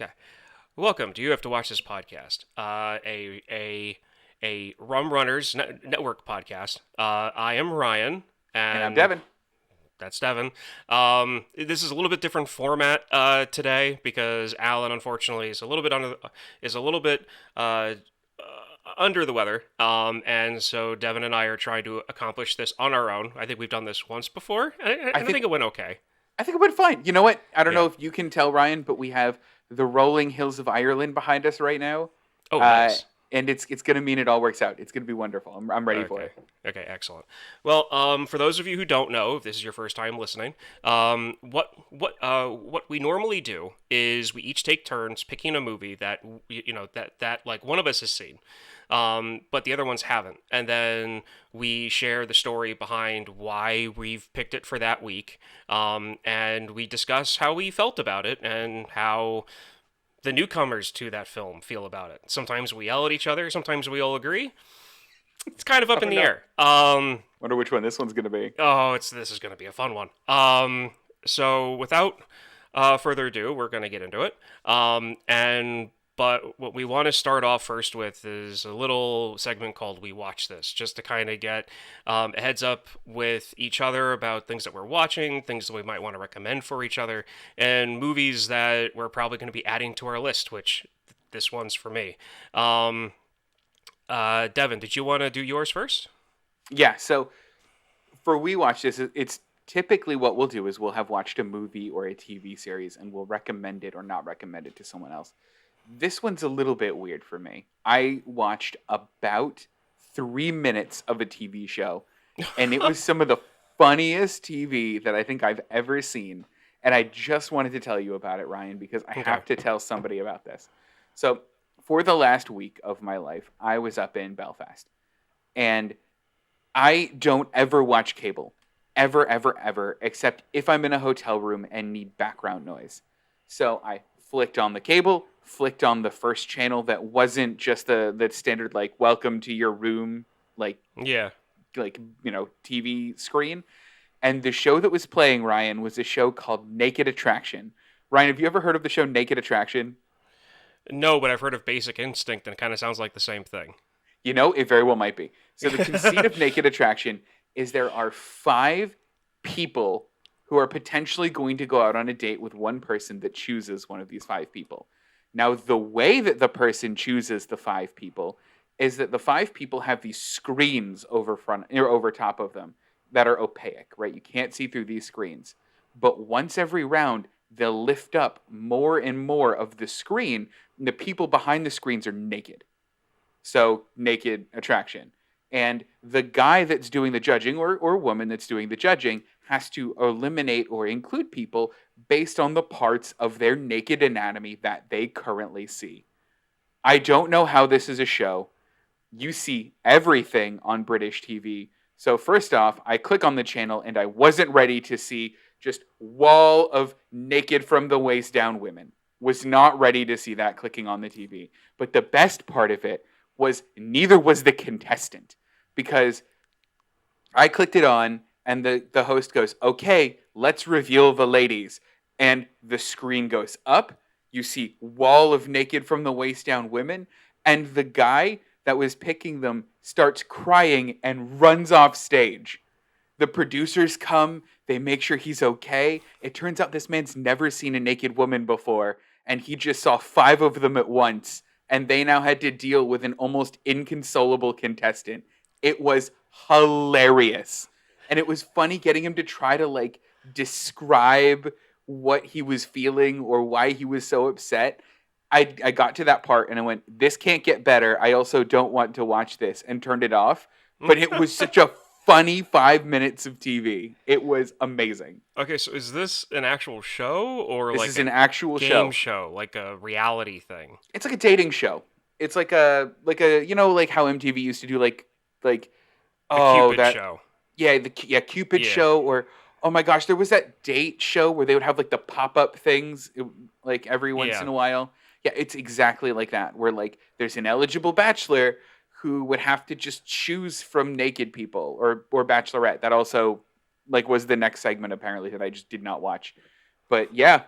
Okay. Welcome to You Have to Watch This podcast, a Rum Runners Network podcast. I am Ryan, And I'm and Devin. that's Devin. This is a little bit different format today because Alan, unfortunately, is a little bit under the weather, and so Devin and I are trying to accomplish this on our own. I think we've done this once before, and I I think think it went okay. I think it went fine. You know what? I don't Yeah. know if you can tell, Ryan, but we have the rolling hills of Ireland behind us right now, Oh, uh, nice. and it's going to mean it all works out. It's going to be wonderful. I'm ready for Okay. it. Okay, excellent. Well, for those of you who don't know, if this is your first time listening, what we normally do is we each take turns picking a movie that that like one of us has seen, but the other ones haven't, and then we share the story behind why we've picked it for that week, and we discuss how we felt about it and how the newcomers to that film feel about it. Sometimes we yell at each other, sometimes we all agree. It's kind of up Oh in the no! air. Wonder which one this one's going to be. This is going to be a fun one. So without further ado, we're going to get into it. But what we want to start off first with is a little segment called "We Watch This," just to kind of get a heads up with each other about things that we're watching, things that we might want to recommend for each other, and movies that we're probably going to be adding to our list. Which this one's for me. Devin, did you want to do yours first? Yeah. So for we watch this, it's typically what we'll do is we'll have watched a movie or a TV series and we'll recommend it or not recommend it to someone else. This one's a little bit weird for me. I watched about 3 minutes of a TV show, and it was some of the funniest TV that I think I've ever seen. And I just wanted to tell you about it, Ryan, because I Okay. have to tell somebody about this. So, for the last week of my life, I was up in Belfast, and I don't ever watch cable, ever, ever, ever, except if I'm in a hotel room and need background noise. So I flicked on the cable, flicked on the first channel that wasn't just the standard like "Welcome to your room" like Yeah. TV screen. And the show that was playing, Ryan, was a show called Naked Attraction. Ryan, have you ever heard of the show Naked Attraction? No, but I've heard of Basic Instinct, and it kind of sounds like the same thing. You know, it very well might be. So the conceit of Naked Attraction is there are five people who are potentially going to go out on a date with one person that chooses one of these five people. Now, the way that the person chooses the five people is that the five people have these screens over front or over top of them that are opaque, right? You can't see through these screens. But once every round, they'll lift up more and more of the screen, and the people behind the screens are naked. So naked attraction. And the guy that's doing the judging or woman that's doing the judging has to eliminate or include people based on the parts of their naked anatomy that they currently see. I don't know how this is a show. You see everything on British TV. So first off, I click on the channel and I wasn't ready to see just wall of naked from the waist down women. Was not ready to see that clicking on the TV. But the best part of it was neither was the contestant because I clicked it on and the host goes, "Okay, let's reveal the ladies." And the screen goes up. You see wall of naked from the waist down women and the guy that was picking them starts crying and runs off stage. The producers come, they make sure he's okay. It turns out this man's never seen a naked woman before, and he just saw five of them at once, and they now had to deal with an almost inconsolable contestant. It was hilarious. And it was funny getting him to try to like describe what he was feeling or why he was so upset. I got to that part and I went, "This can't get better. I also don't want to watch this," and turned it off. But it was such a funny 5 minutes of TV. It was amazing. Okay, so is this an actual show or This like is a an actual game show. show, like a reality thing? It's like a dating show. It's like a like how MTV used to do like The oh Cupid that show. yeah Cupid Yeah. show or oh my gosh there was that date show where they would have like the pop up things like every once Yeah. in a while. Yeah, it's exactly like that where like there's an eligible bachelor who would have to just choose from naked people or bachelorette. That also like was the next segment apparently that I just did not watch. But yeah,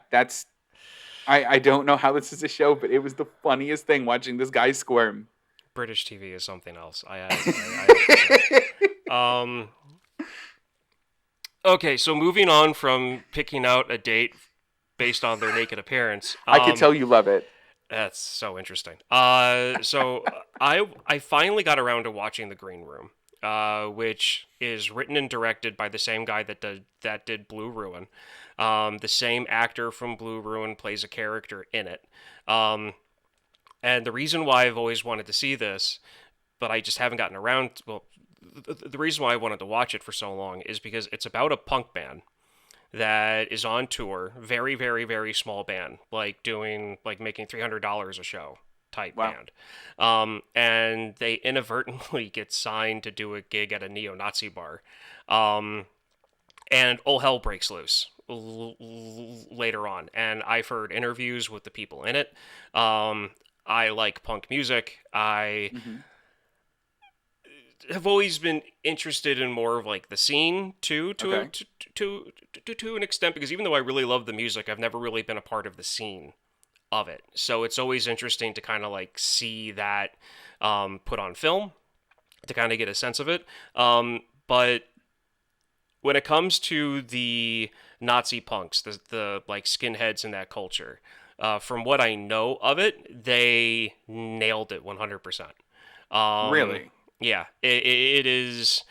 I don't know how this is a show, but it was the funniest thing watching this guy squirm. British TV is something else. I have to say. Um, okay, so moving on from picking out a date based on their naked appearance. I can tell you love it. That's so interesting. So I finally got around to watching The Green Room, which is written and directed by the same guy that did Blue Ruin. The same actor from Blue Ruin plays a character in it. And the reason why I've always wanted to see this, but I just haven't gotten around. Well, the reason why I wanted to watch it for so long is because it's about a punk band that is on tour, very, very, very small band, like making $300 a show type Wow. band, and they inadvertently get signed to do a gig at a neo-Nazi bar, and all hell breaks loose later on. And I've heard interviews with the people in it. I like punk music. I Hmm. have always been interested in more of like the scene too, Okay. to an extent, because even though I really love the music, I've never really been a part of the scene of it. So it's always interesting to kind of like see that put on film to kind of get a sense of it. But when it comes to the Nazi punks, the like skinheads in that culture, from what I know of it, they nailed it 100%. Really? Yeah, it is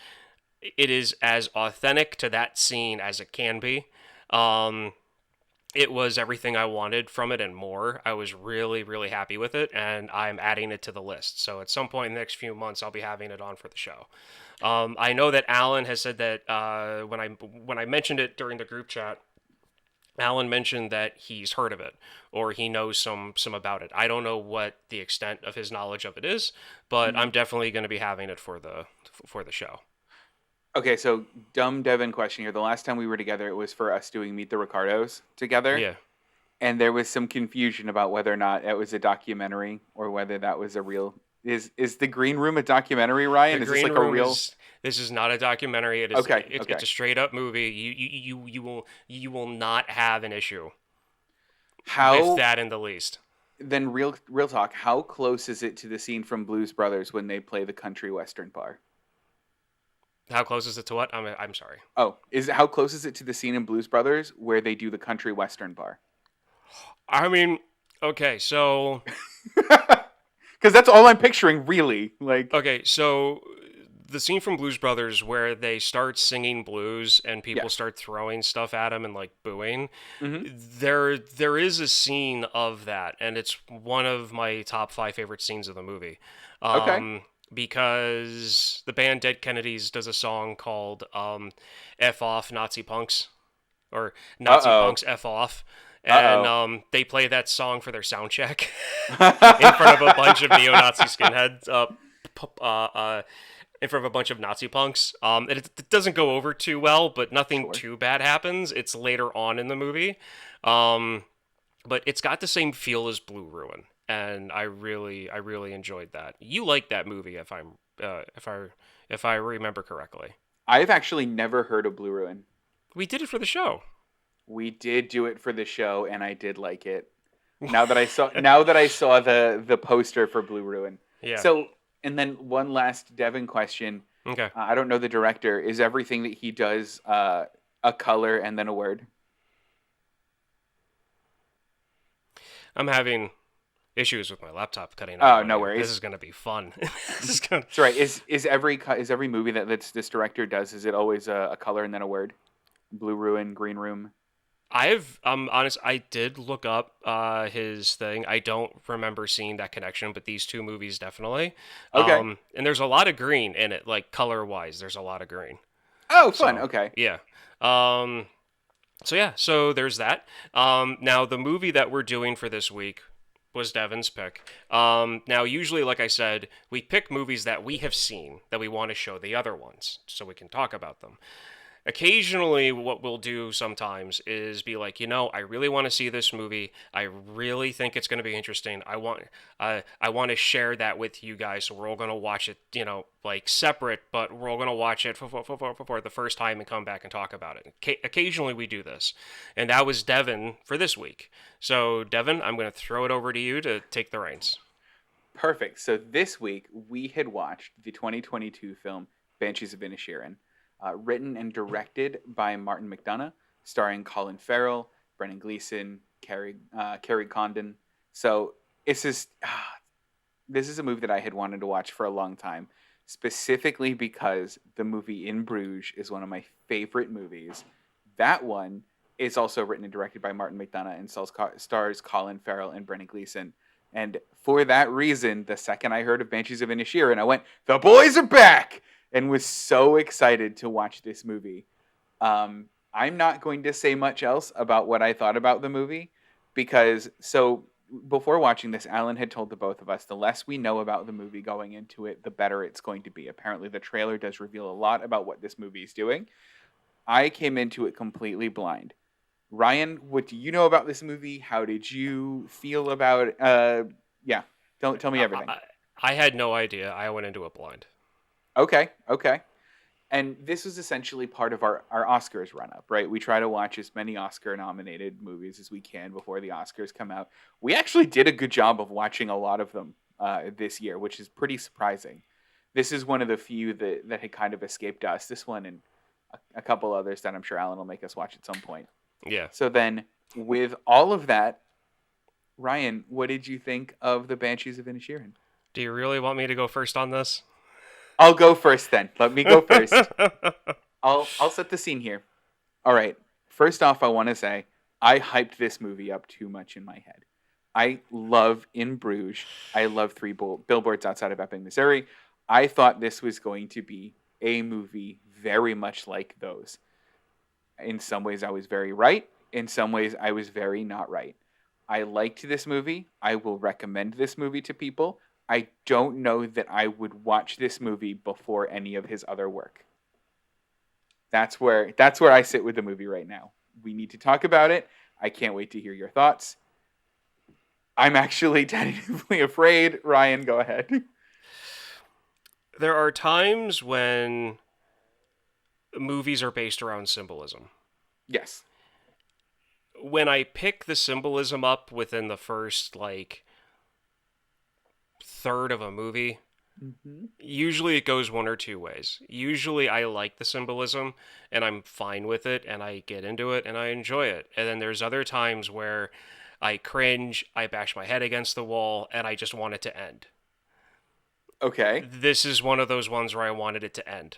as authentic to that scene as it can be. It was everything I wanted from it and more. I was really, really happy with it, and I'm adding it to the list. So at some point in the next few months, I'll be having it on for the show. I know that Alan has said that when I mentioned it during the group chat, Alan mentioned that he's heard of it or he knows some about it. I don't know what the extent of his knowledge of it is, but Hmm. I'm definitely going to be having it for the show. Okay, so dumb Devin question here. The last time we were together, it was for us doing Meet the Ricardos together, Yeah. and there was some confusion about whether or not it was a documentary or whether that was a real. Is the Green Room a documentary, The Ryan? Is this Green like a Room real? is this is not a documentary. Okay, It's okay. a straight up movie. You will not have an issue with How that in the least. then? Real talk. How close is it to the scene from Blues Brothers when they play the country western bar? How close is it to what? I'm sorry. Oh, how close is it to the scene in Blues Brothers where they do the country western bar? I mean, okay, so Because that's all I'm picturing, really. Like, okay, so the scene from Blues Brothers where they start singing blues and people yes. start throwing stuff at them and like booing, Hmm. there is a scene of that, and it's one of my top 5 favorite scenes of the movie. Okay. Because the band Dead Kennedys does a song called "F Off Nazi Punks" or Uh "Nazi oh. Punks F Off," and Uh they play that song for their sound check in front of a oh. bunch of neo-Nazi skinheads. In front of a bunch of Nazi punks. It doesn't go over too well, but nothing Sure. too bad happens. It's later on in the movie, um, but it's got the same feel as Blue Ruin, and I really enjoyed that. You like that movie, if I remember correctly. I've actually never heard of Blue Ruin. We did it for the show. We did do it for the show, and I did like it. Now that I saw the poster for Blue Ruin. Yeah. So, and then one last Devin question. Okay. I don't know the director. Is everything that he does a color and then a word? I'm having issues with my laptop cutting Oh, out on no you. worries. This is gonna be fun. This is gonna. That's right. Is every movie that this director does, is it always a color and then a word? Blue Ruin, Green Room. I'm honest. I did look up his thing. I don't remember seeing that connection, but these two movies definitely. Okay. And there's a lot of green in it, like color wise. There's a lot of green. Oh, fun. So Okay. yeah. Um, so yeah. So there's that. Now the movie that we're doing for this week was Devin's pick. Now usually, like I said, we pick movies that we have seen that we want to show the other ones, so we can talk about them. Occasionally, what we'll do sometimes is be like, I really want to see this movie. I really think it's going to be interesting. I want to share that with you guys. So we're all going to watch it, like separate, but we're all going to watch it for the first time and come back and talk about it. Occasionally, we do this, and that was Devon for this week. So, Devon, I'm going to throw it over to you to take the reins. Perfect. So this week we had watched the 2022 film Banshees of Inisherin, written and directed by Martin McDonagh, starring Colin Farrell, Brendan Gleeson, Kerry Condon. So this is a movie that I had wanted to watch for a long time, specifically because the movie In Bruges is one of my favorite movies. That one is also written and directed by Martin McDonagh and stars Colin Farrell and Brendan Gleeson. And for that reason, the second I heard of Banshees of Inisherin, I went, "The boys are back!" and was so excited to watch this movie. I'm not going to say much else about what I thought about the movie because before watching this, Alan had told the both of us the less we know about the movie going into it, the better it's going to be. Apparently, the trailer does reveal a lot about what this movie is doing. I came into it completely blind. Ryan, what do you know about this movie? How did you feel about it? Yeah, tell me everything. I had no idea. I went into it blind. Okay. And this was essentially part of our Oscars run up, right? We try to watch as many Oscar nominated movies as we can before the Oscars come out. We actually did a good job of watching a lot of them this year, which is pretty surprising. This is one of the few that had kind of escaped us. This one and a couple others that I'm sure Alan will make us watch at some point. Yeah. So then, with all of that, Ryan, what did you think of the Banshees of Inisherin? Do you really want me to go first on this? I'll go first then. Let me go first. I'll set the scene here. All right. First off, I want to say I hyped this movie up too much in my head. I love In Bruges. I love Three Billboards Outside of Ebbing, Missouri. I thought this was going to be a movie very much like those. In some ways, I was very right. In some ways, I was very not right. I liked this movie. I will recommend this movie to people. I don't know that I would watch this movie before any of his other work. That's where I sit with the movie right now. We need to talk about it. I can't wait to hear your thoughts. I'm actually tentatively afraid. Ryan, go ahead. There are times when movies are based around symbolism. Yes. When I pick the symbolism up within the first, third of a movie, usually it goes one or two ways. Usually I like the symbolism and I'm fine with it and I get into it and I enjoy it. And then there's other times where I cringe, I bash my head against the wall, and I just want it to end. Okay. This is one of those ones where I wanted it to end.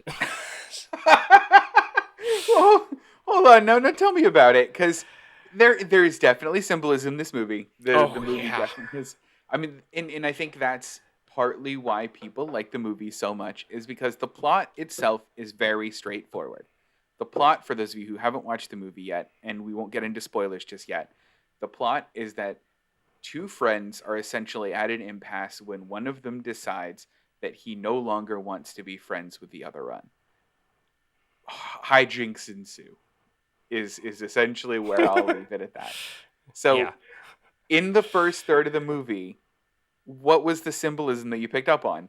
Well, hold on. No, tell me about it, because there is definitely symbolism in this movie. The movie definitely is. I mean, and I think that's partly why people like the movie so much, is because the plot itself is very straightforward. The plot, for those of you who haven't watched the movie yet, and we won't get into spoilers just yet, the plot is that two friends are essentially at an impasse when one of them decides that he no longer wants to be friends with the other one. Hijinks ensue is essentially where I'll leave it at that. So, in the first third of the movie, what was the symbolism that you picked up on?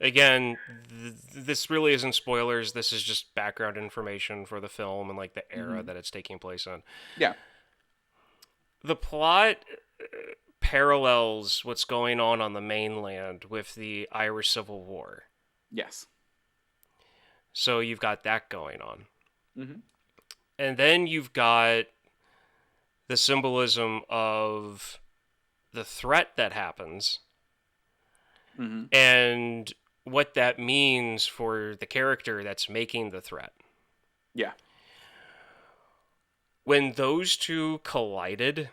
Again, this really isn't spoilers. This is just background information for the film and the era that it's taking place in. Yeah. The plot parallels what's going on the mainland with the Irish Civil War. Yes. So you've got that going on. Mm-hmm. And then you've got the symbolism of the threat that happens and what that means for the character that's making the threat. Yeah. When those two collided,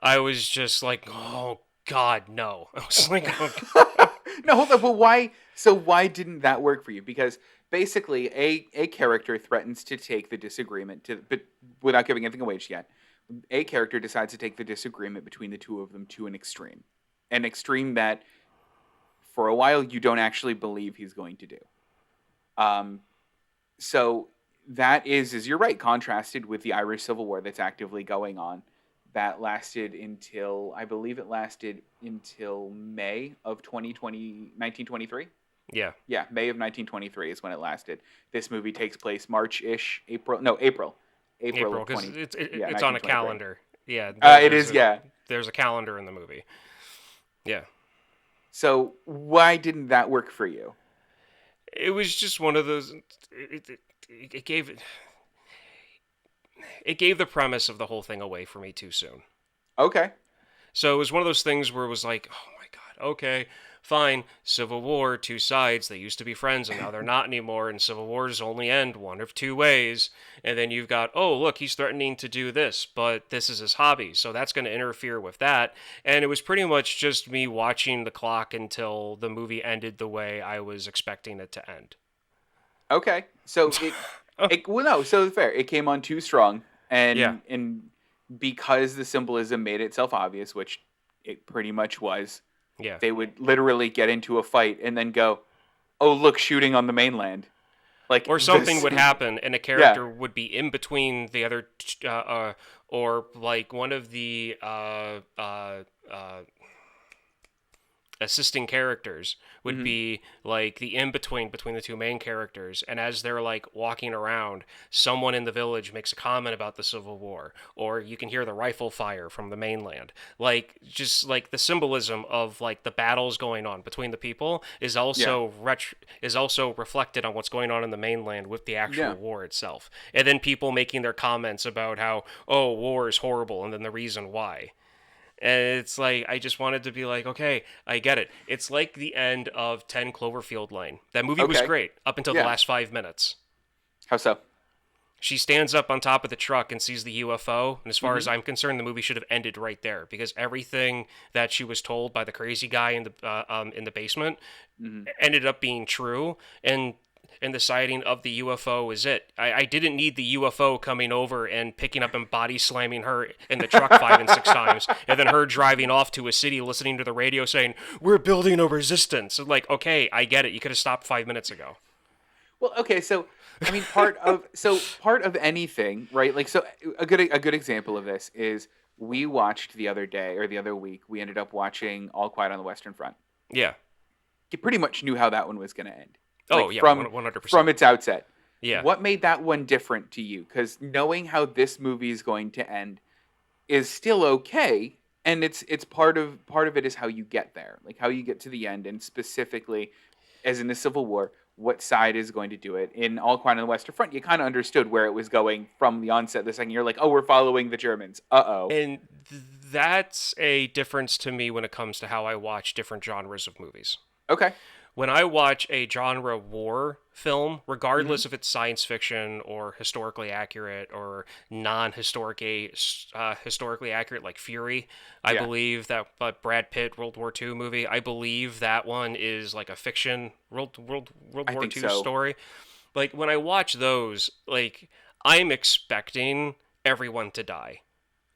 I was just like, oh, God, no. I was like, oh, no, hold on. But why? So why didn't that work for you? Because basically, a character threatens to take the disagreement but without giving anything away just yet. A character decides to take the disagreement between the two of them to an extreme that, for a while, you don't actually believe he's going to do. Um, so that is you're right, contrasted with the Irish Civil War that's actively going on. That lasted until, I believe it lasted until May of 1923. Yeah, Yeah, May of 1923 is when it lasted. This movie takes place March-ish, April. No, April. April April, of because 20. Yeah, it's on a 1923. calendar. Yeah, It is, yeah. there's a calendar in the movie. Yeah, So why didn't that work for you? it was just one of those. It gave the premise of the whole thing away for me too soon. Okay. So it was one of those things where it was like, oh my god, okay, fine, Civil War, two sides, they used to be friends and now they're not anymore, and Civil Wars only end one of two ways. And then you've got, oh, look, he's threatening to do this, but this is his hobby, so that's going to interfere with that. And it was pretty much just me watching the clock until the movie ended the way I was expecting it to end. Okay. So it well, no, so fair. It came on too strong, Yeah. and because the symbolism made itself obvious, which it pretty much was, Yeah. they would literally get into a fight and then go, "Oh, look, shooting on the mainland." Like Or something this. would happen and a Yeah. character would be in between the other or like one of the assisting characters would Hmm. be like the in between the two main characters, and as they're like walking around, someone in the village makes a comment about the Civil War, or you can hear the rifle fire from the mainland. Like just like the symbolism of like the battles going on between the people is Yeah. also is also reflected on what's going on in the mainland with the actual Yeah. war itself, and then people making their comments about how, oh, war is horrible and then the reason why. And it's like I just wanted to be like, okay, I get it. It's like the end of 10 Cloverfield Lane. That movie was Okay. great up until the Yeah. last 5 minutes. How so? She stands up on top of the truck and sees the UFO, and as far Hmm. as I'm concerned, the movie should have ended right there because everything that she was told by the crazy guy in the basement Hmm. ended up being true, and the sighting of the UFO is it. I didn't need the UFO coming over and picking up and body slamming her in the truck 5 and 6 times, and then her driving off to a city listening to the radio saying, "We're building a resistance." Like, okay, I get it. You could have stopped 5 minutes ago. Well, okay, so I mean, part of anything, right? Like, so a good example of this is we watched the other day or the other week. We ended up watching All Quiet on the Western Front. Yeah. You pretty much knew how that one was going to end, Oh like yeah, from 100%. its outset. Yeah. What made that one different to you? Because knowing how this movie is going to end is still okay, and it's part of it is how you get there, like how you get to the end, and specifically, as in the Civil War, what side is going to do it. In All Quiet on the Western Front, you kind of understood where it was going from the onset. The second you're like, oh, we're following the Germans. Uh-oh. And that's a difference to me when it comes to how I watch different genres of movies. Okay. When I watch a genre war film, Hmm. regardless if it's science fiction or historically accurate or historically accurate, like Fury, I Yeah, believe that Brad Pitt World War II movie, I believe that one is like a fiction World I War think II so. story. Like when I watch those, like I'm expecting everyone to die.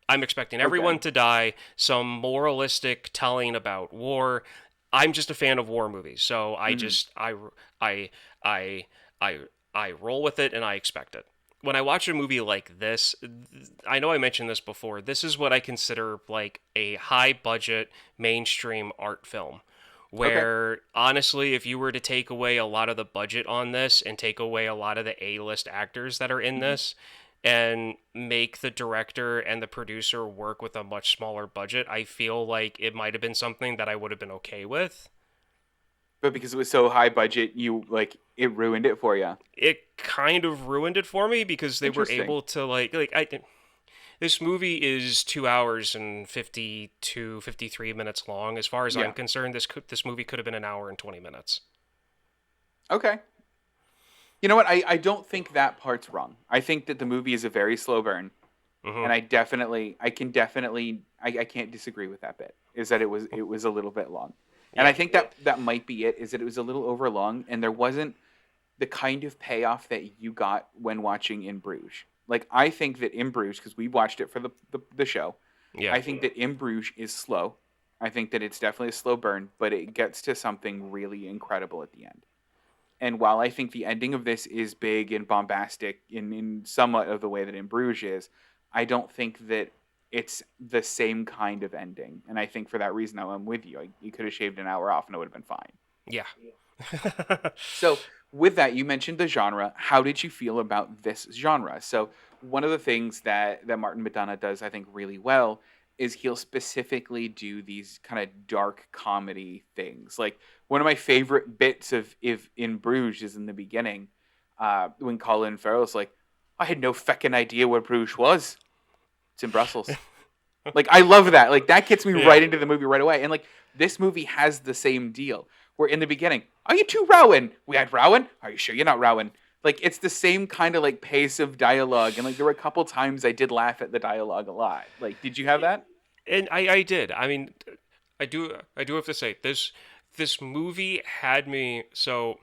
I'm expecting Okay. everyone to die, some moralistic telling about war. I'm just a fan of war movies, so Hmm. I I I I roll with it and I expect it. When I watch a movie like this, I know I mentioned this before. This is what I consider like a high budget mainstream art film. Okay. Where honestly, if you were to take away a lot of the budget on this and take away a lot of the A-list actors that are in Hmm. this, and make the director and the producer work with a much smaller budget, I feel like it might have been something that I would have been okay with. But because it was so high budget, you like it ruined it for you. It kind of ruined it for me because they were Interesting. able to like I this movie is 2 hours and 53 minutes long. As far as I'm Yeah. concerned, this movie could have been an hour and 20 minutes. Okay. You know what? I don't think that part's wrong. I think that the movie is a very slow burn, Hmm. and I can definitely, I can't disagree with that bit. Is that it was a little bit long, and I Yeah. think that that might be it. Is that it was a little over long, and there wasn't the kind of payoff that you got when watching In Bruges. Like I think that In Bruges, because we watched it for the show, Yeah. I think that In Bruges is slow. I think that it's definitely a slow burn, but it gets to something really incredible at the end. And while I think the ending of this is big and bombastic in somewhat of the way that In Bruges is, I don't think that it's the same kind of ending. And I think for that reason, I'm with you. You could have shaved an hour off and it would have been fine. Yeah. So, with that, you mentioned the genre. How did you feel about this genre? So, one of the things that Martin McDonagh does, I think, really well is he'll specifically do these kind of dark comedy things. Like, one of my favorite bits of if In Bruges is in the beginning when Colin Farrell's like, I had no feckin' idea what Bruges was. It's in Brussels. Like, I love that. Like, that gets me right into the movie right away. And, like, this movie has the same deal. Where in the beginning, are you too Rowan? We had Rowan? Are you sure you're not Rowan? Like, it's the same kind of, like, pace of dialogue. And, like, there were a couple times I did laugh at the dialogue a lot. Like, did you have that? And I did. I mean, I do have to say this movie had me, so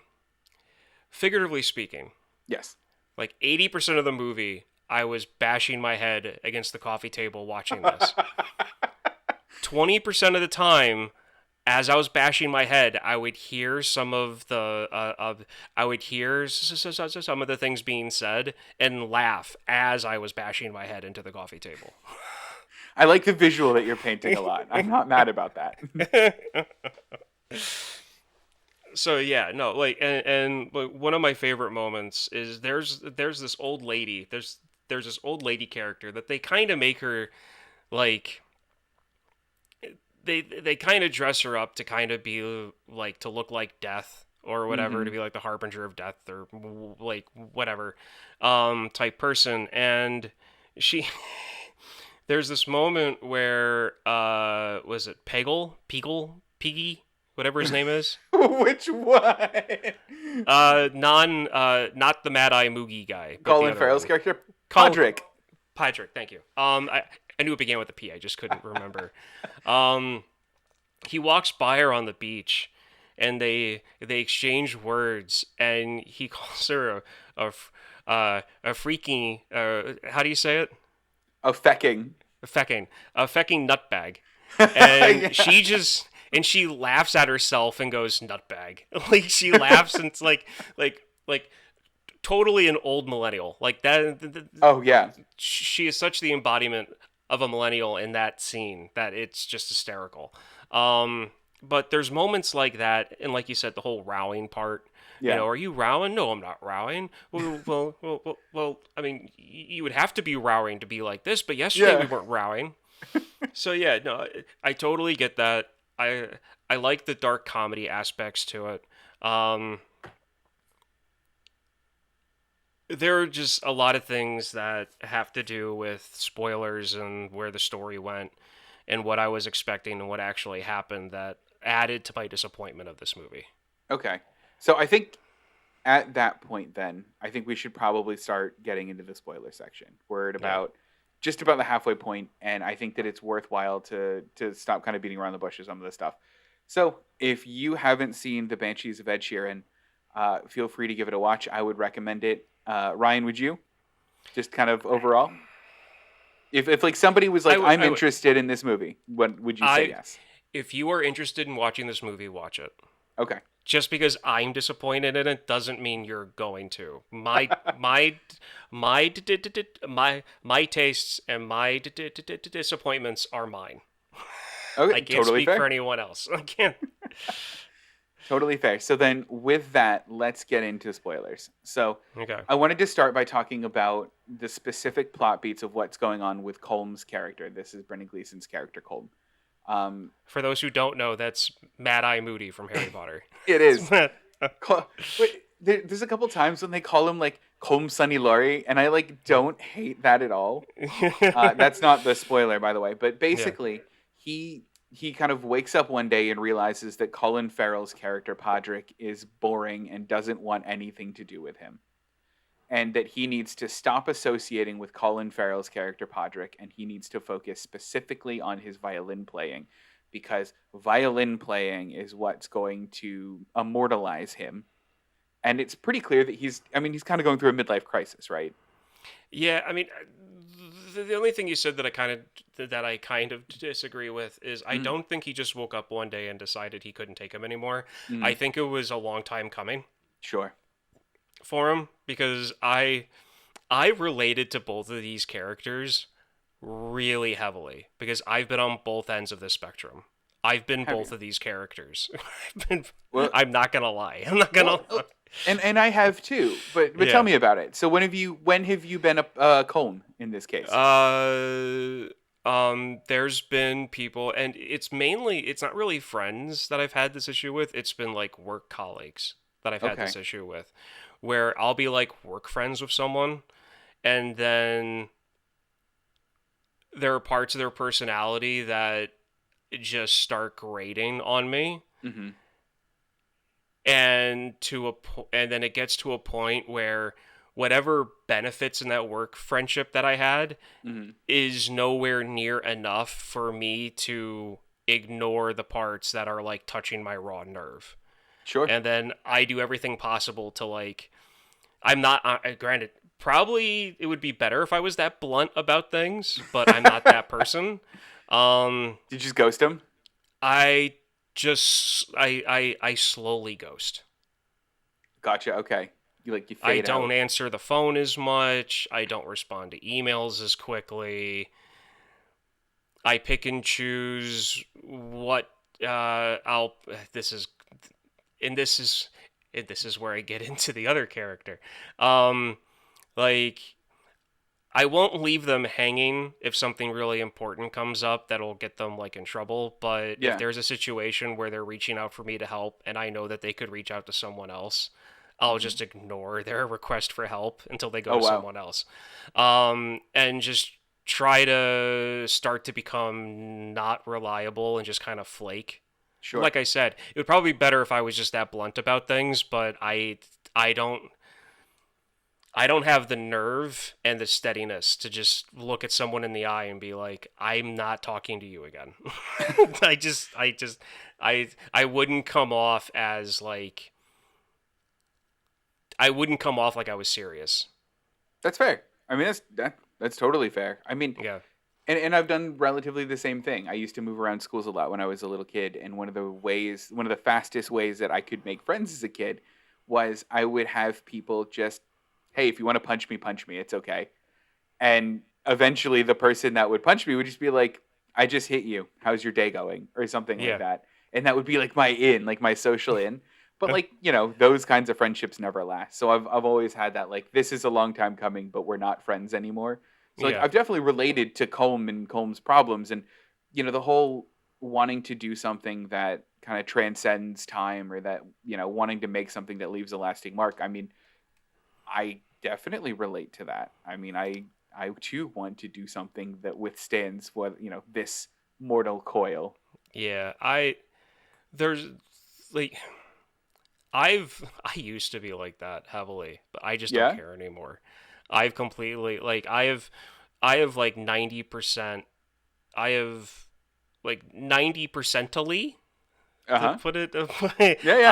figuratively speaking, Yes. like 80% of the movie I was bashing my head against the coffee table watching this. 20% of the time, as I was bashing my head, I would hear some of the I would hear some of the things being said and laugh as I was bashing my head into the coffee table. I like the visual that you're painting a lot. I'm not mad about that. So yeah, no, like, and like, one of my favorite moments is there's this old lady. There's this old lady character that they kind of make her like they kind of dress her up to kind of be like to look like death or whatever, to be like the harbinger of death or like whatever type person. And she there's this moment where was it Piggy, whatever his name is. Which one? Not the Mad Eye Moogie guy, but the Colin other Farrell's one. character? Podrick. Patrick, thank you. I knew it began with a P. I just couldn't remember. He walks by her on the beach, and they exchange words, and he calls her a freaky. How do you say it? A fecking. A fecking nutbag, and Yeah. she laughs at herself and goes nutbag. Like she laughs and it's like totally an old millennial. Like that. Oh, yeah. She is such the embodiment of a millennial in that scene that it's just hysterical. But there's moments like that, and like you said, the whole rowing part. Yeah. You know, are you rowing? No, I'm not rowing. Well, I mean, you would have to be rowing to be like this, but yesterday we weren't rowing. So yeah, no, I totally get that. I like the dark comedy aspects to it. There are just a lot of things that have to do with spoilers and where the story went and what I was expecting and what actually happened that added to my disappointment of this movie. Okay. So I think at that point then, I think we should probably start getting into the spoiler section. We're at about just about the halfway point, and I think that it's worthwhile to stop kind of beating around the bush with some of this stuff. So if you haven't seen The Banshees of Inisherin, feel free to give it a watch. I would recommend it. Ryan, would you? Just kind of overall? If like somebody was like, I'm interested in this movie, what would you say yes? If you are interested in watching this movie, watch it. Okay. Just because I'm disappointed in it doesn't mean you're going to. My tastes and my disappointments are mine. Okay, I can't totally speak fair. for anyone else. I can't. Totally fair. So then with that, let's get into spoilers. So Okay. I wanted to start by talking about the specific plot beats of what's going on with Colm's character. This is Brendan Gleeson's character, Colm. For those who don't know, that's Mad Eye Moody from Harry Potter. It is. There's a couple times when they call him like Colm Sunny Laurie, and I like don't hate that at all. That's not the spoiler, by the way. But basically, he kind of wakes up one day and realizes that Colin Farrell's character Podrick is boring and doesn't want anything to do with him, and that he needs to stop associating with Colin Farrell's character Podrick, and he needs to focus specifically on his violin playing, because violin playing is what's going to immortalize him. And it's pretty clear that he's kind of going through a midlife crisis, right? Yeah, I mean, the only thing you said that I kind of disagree with is I don't think he just woke up one day and decided he couldn't take him anymore. I think it was a long time coming. Sure. for him because I related to both of these characters really heavily because I've been on both ends of the spectrum. I've been Have both you? of these characters. I've been, Well, I'm not gonna lie. I'm not gonna lie. and I have too. But tell Yeah. me about it. So when have you been a cone in this case? There's been people, and it's not really friends that I've had this issue with. It's been like work colleagues that I've had Okay. this issue with, where I'll be like work friends with someone, and then there are parts of their personality that just start grating on me, Mm-hmm. and then it gets to a point where whatever benefits in that work friendship that I had Mm-hmm. is nowhere near enough for me to ignore the parts that are like touching my raw nerve. Sure. And then I do everything possible to like I'm not granted probably it would be better if I was that blunt about things, but I'm not that person. Um Did you just ghost him? I I slowly ghost. Gotcha. Okay. You I fade don't out. answer the phone as much. I don't respond to emails as quickly. I pick and choose what I'll. This is and this is and this is where I get into the other character. Um, like I won't leave them hanging if something really important comes up that'll get them like in trouble. But if Yeah. there's a situation where they're reaching out for me to help, and I know that they could reach out to someone else, I'll Mm-hmm. just ignore their request for help until they go Oh to wow. someone else, and just try to start to become not reliable and just kind of flake. Sure. Like I said, it would probably be better if I was just that blunt about things, but I I don't have the nerve and the steadiness to just look at someone in the eye and be like, I'm not talking to you again. I wouldn't come off as like, I wouldn't come off like I was serious. That's fair. I mean, that's totally fair. I mean, Yeah. and I've done relatively the same thing. I used to move around schools a lot when I was a little kid, and one of the fastest ways that I could make friends as a kid was I would have people just, hey, if you want to punch me, it's okay. And eventually the person that would punch me would just be like, I just hit you. How's your day going? Or something like Yeah. that. And that would be like my in, like my social in. But like, those kinds of friendships never last. So I've always had that like this is a long time coming, but we're not friends anymore. So like Yeah. I've definitely related to Colm and Colm's problems and the whole wanting to do something that kind of transcends time or that, wanting to make something that leaves a lasting mark. I mean, I definitely relate to that. I mean, I too want to do something that withstands what this mortal coil. Yeah. There's like, I used to be like that heavily, but I just don't Yeah. care anymore. I've completely, like, I have like 90%, I have like 90%ally Uh to huh. put it Yeah. Yeah. Yeah.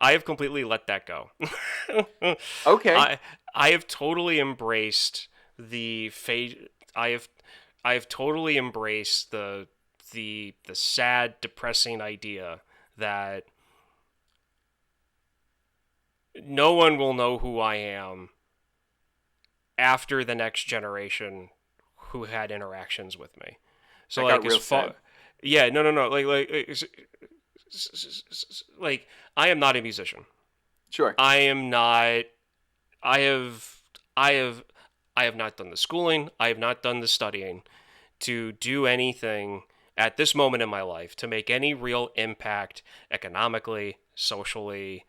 I have completely let that go. Okay. I I have totally embraced the fate. I have totally embraced the sad, depressing idea that no one will know who I am after the next generation who had interactions with me. So That got like as real far sad. yeah, no, like I am not a musician. Sure. I am not. I have. I have. I have not done the schooling. I have not done the studying to do anything at this moment in my life to make any real impact economically, socially,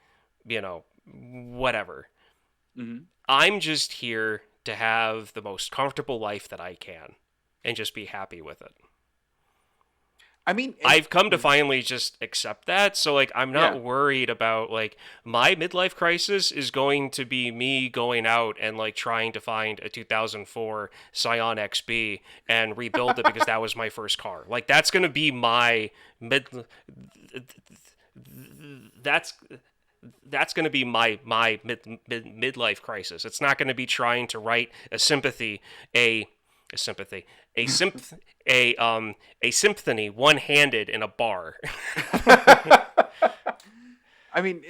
whatever. Hmm. I'm just here to have the most comfortable life that I can and just be happy with it. I mean, I've come to finally just accept that. So like I'm yeah. not worried about like my midlife crisis is going to be me going out and like trying to find a 2004 Scion XB and rebuild it because that was my first car. Like that's going to be my mid that's that's going to be my midlife crisis. It's not going to be trying to write a sympathy a symph a symphony one-handed in a bar. I mean,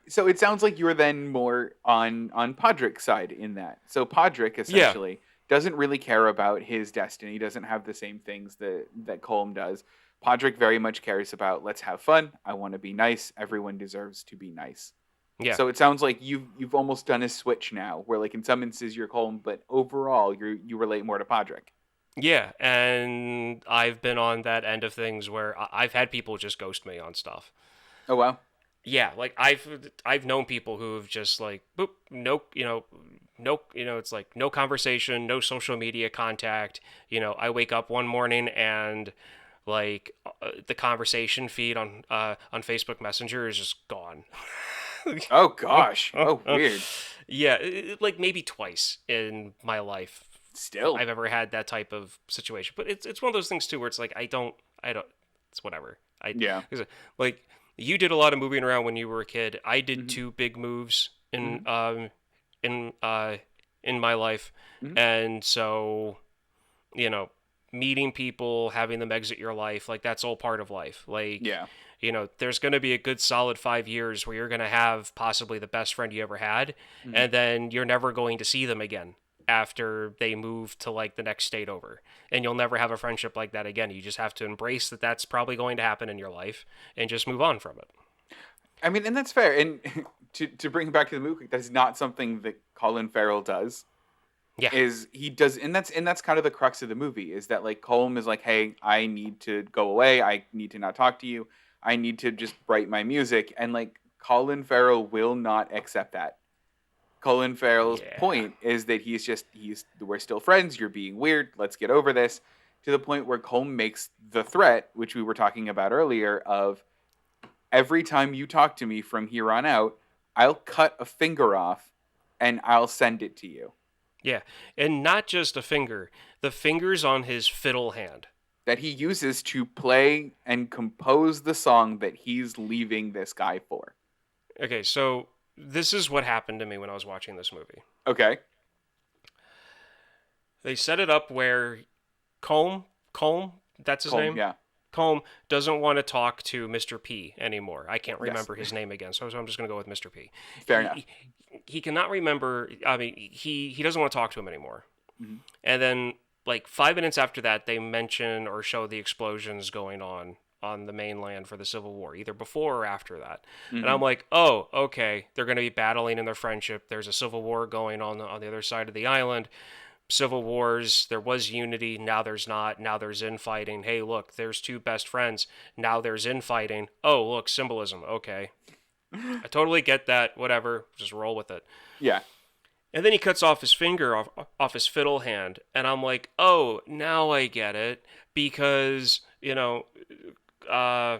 So it sounds like you're then more on Podrick's side in that. So Podrick Yeah, essentially doesn't really care about his destiny, doesn't have the same things that Colm does. Podrick very much cares about let's have fun. I want to be nice. Everyone deserves to be nice. yeah. So it sounds like you've almost done a switch now, where like in some instances you're Colm, but overall you relate more to Podrick. Yeah, and I've been on that end of things where I've had people just ghost me on stuff. Oh wow. Yeah, like I've known people who have just like boop, nope, no, it's like no conversation, no social media contact. I wake up one morning and like the conversation feed on Facebook Messenger is just gone. Oh gosh. Oh weird. Yeah, like maybe twice in my life Still. I've ever had that type of situation. But it's one of those things too where it's like I don't it's whatever. Yeah. 'Cause, like you did a lot of moving around when you were a kid. I did Hmm. two big moves Hmm. in in my life, Hmm. and so you know meeting people, having them exit your life, like that's all part of life. Like Yeah. there's going to be a good solid 5 years where you're going to have possibly the best friend you ever had, Hmm. and then you're never going to see them again after they move to like the next state over, and you'll never have a friendship like that again. You just have to embrace that that's probably going to happen in your life and just move on from it. I mean, and that's fair. And to bring it back to the movie, that's not something that Colin Farrell does. Yeah, Is he does, and that's kind of the crux of the movie. Is that like Colm is like, hey, I need to go away. I need to not talk to you. I need to just write my music. And like Colin Farrell will not accept that. Colin Farrell's yeah, point is that he's we're still friends. You're being weird. Let's get over this. To the point where Colm makes the threat, which we were talking about earlier, of every time you talk to me from here on out, I'll cut a finger off and I'll send it to you. yeah, and not just a finger, the fingers on his fiddle hand. That he uses to play and compose the song that he's leaving this guy for. Okay, so this is what happened to me when I was watching this movie. Okay. They set it up where Colm, that's his Colm, name. yeah. Colm doesn't want to talk to Mr. P anymore. I can't Yes. remember his name again, so I'm just going to go with Mr. P. Fair enough. He cannot remember. I mean, he doesn't want to talk to him anymore. Hmm. And then, like 5 minutes after that, they mention or show the explosions going on the mainland for the Civil War, either before or after that. And Hmm. I'm like, oh, okay, they're going to be battling in their friendship. There's a civil war going on the other side of the island. Civil wars, there was unity, now there's not, now there's infighting. Hey, look, there's two best friends, now there's infighting. Oh, look, symbolism. Okay. I totally get that, whatever, just roll with it. Yeah. And then he cuts off his finger off his fiddle hand, and I'm like, "Oh, now I get it because, uh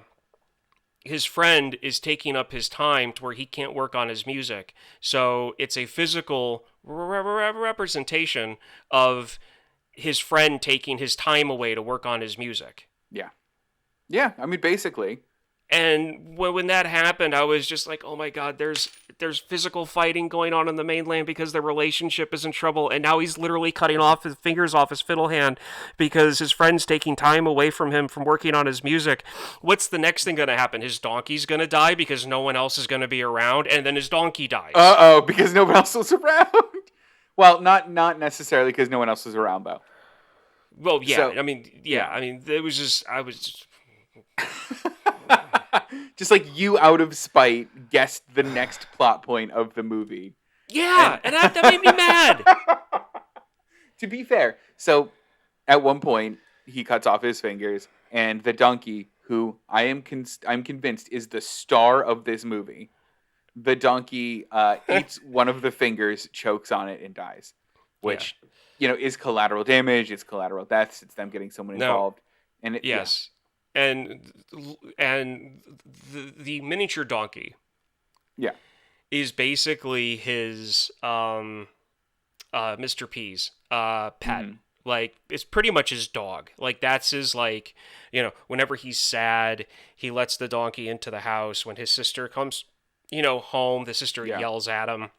his friend is taking up his time to where he can't work on his music. So it's a physical representation of his friend taking his time away to work on his music. Yeah. Yeah. I mean, basically. And when that happened, I was just like, "Oh my God, there's physical fighting going on in the mainland because their relationship is in trouble." And now he's literally cutting off his fingers off his fiddle hand because his friend's taking time away from him from working on his music. What's the next thing going to happen? His donkey's going to die because no one else is going to be around, and then his donkey dies. Oh, because no one else was around. Well, not necessarily because no one else was around though. Well, yeah, So I mean, yeah, yeah. I mean, it was just, I was just, Just like you out of spite guessed the next plot point of the movie. yeah, And and that made me mad. to be fair, so at one point he cuts off his fingers, and the donkey, who I'm convinced is the star of this movie, the donkey eats one of the fingers, chokes on it, and dies, Yeah. which is collateral damage. It's collateral deaths. It's them getting someone No. involved, and yeah, Yes. And the miniature donkey yeah, is basically his Mr. P's pet. mhm, Like it's pretty much his dog. Like that's his like, whenever he's sad, he lets the donkey into the house. When his sister comes, home, the sister yeah, yells at him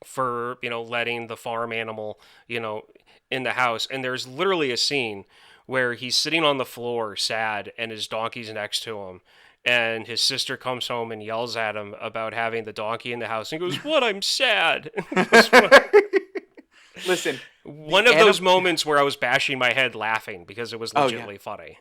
for, letting the farm animal, in the house. And there's literally a scene where he's sitting on the floor sad and his donkey's next to him And his sister comes home and yells at him about having the donkey in the house. And he goes, "What? I'm sad." It was Listen, the one of those moments where I was bashing my head laughing because it was Oh yeah. legitimately funny.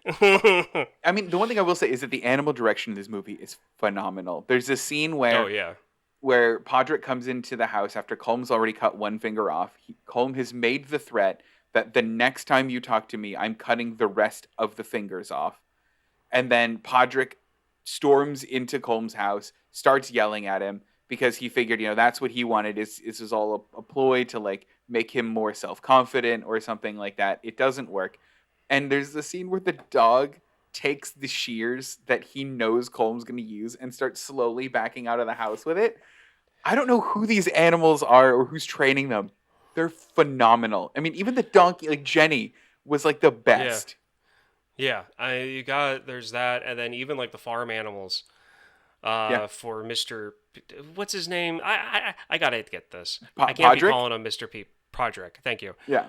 I mean, the one thing I will say is that the animal direction in this movie is phenomenal. There's a scene Oh where yeah, Podrick comes into the house after Colm's already cut one finger off. Colm has made the threat that the next time you talk to me, I'm cutting the rest of the fingers off. And then Podrick storms into Colm's house, starts yelling at him because he figured, that's what he wanted. This is all a ploy to like make him more self confident or something like that. It doesn't work. And there's the scene where the dog takes the shears that he knows Colm's going to use and starts slowly backing out of the house with it. I don't know who these animals are or who's training them. They're phenomenal. I mean, even the donkey, like Jenny, was like the yeah, best. yeah. You got there's that, and then even like the farm animals. Yeah. For Mister, what's his name? I gotta get this. I can't be Podrick? calling him Mister Podrick. Thank you. Yeah.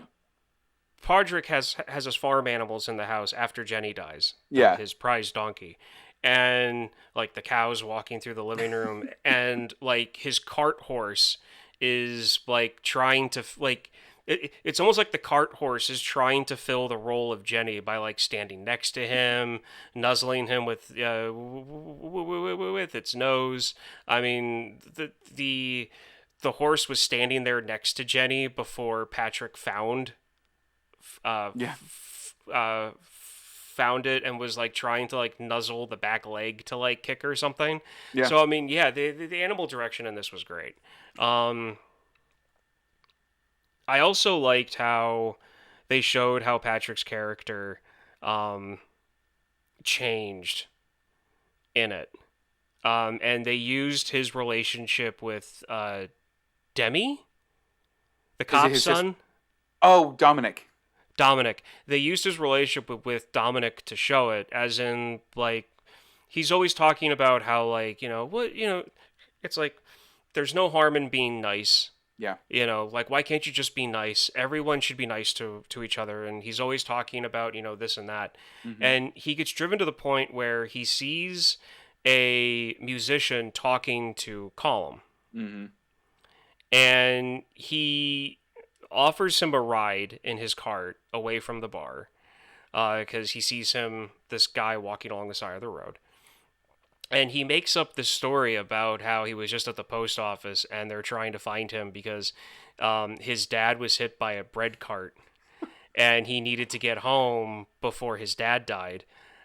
Podrick has his farm animals in the house after Jenny dies. Yeah. His prized donkey. And like the cows walking through the living room, and like his cart horse is like trying to like it's almost like the cart horse is trying to fill the role of Jenny by like standing next to him, nuzzling him with its nose. I mean, the horse was standing there next to Jenny before Patrick Yeah. found it and was like trying to like nuzzle the back leg to like kick or something. Yeah. So I mean, yeah, the animal direction in this was great. Um, I also liked how they showed how Patrick's character um, changed in it. And they used his relationship with Demi, the Is it cop's his son. Oh, Dominic. Dominic. They used his relationship with Dominic to show it, as in, like, he's always talking about how, like, it's like, there's no harm in being nice. Yeah. Like, why can't you just be nice? Everyone should be nice to each other. And he's always talking about, this and that. Mm-hmm. And he gets driven to the point where he sees a musician talking to Colm. Mm-hmm. And he offers him a ride in his cart away from the bar because he sees this guy walking along the side of the road. And he makes up this story about how he was just at the post office and they're trying to find him because his dad was hit by a bread cart and he needed to get home before his dad died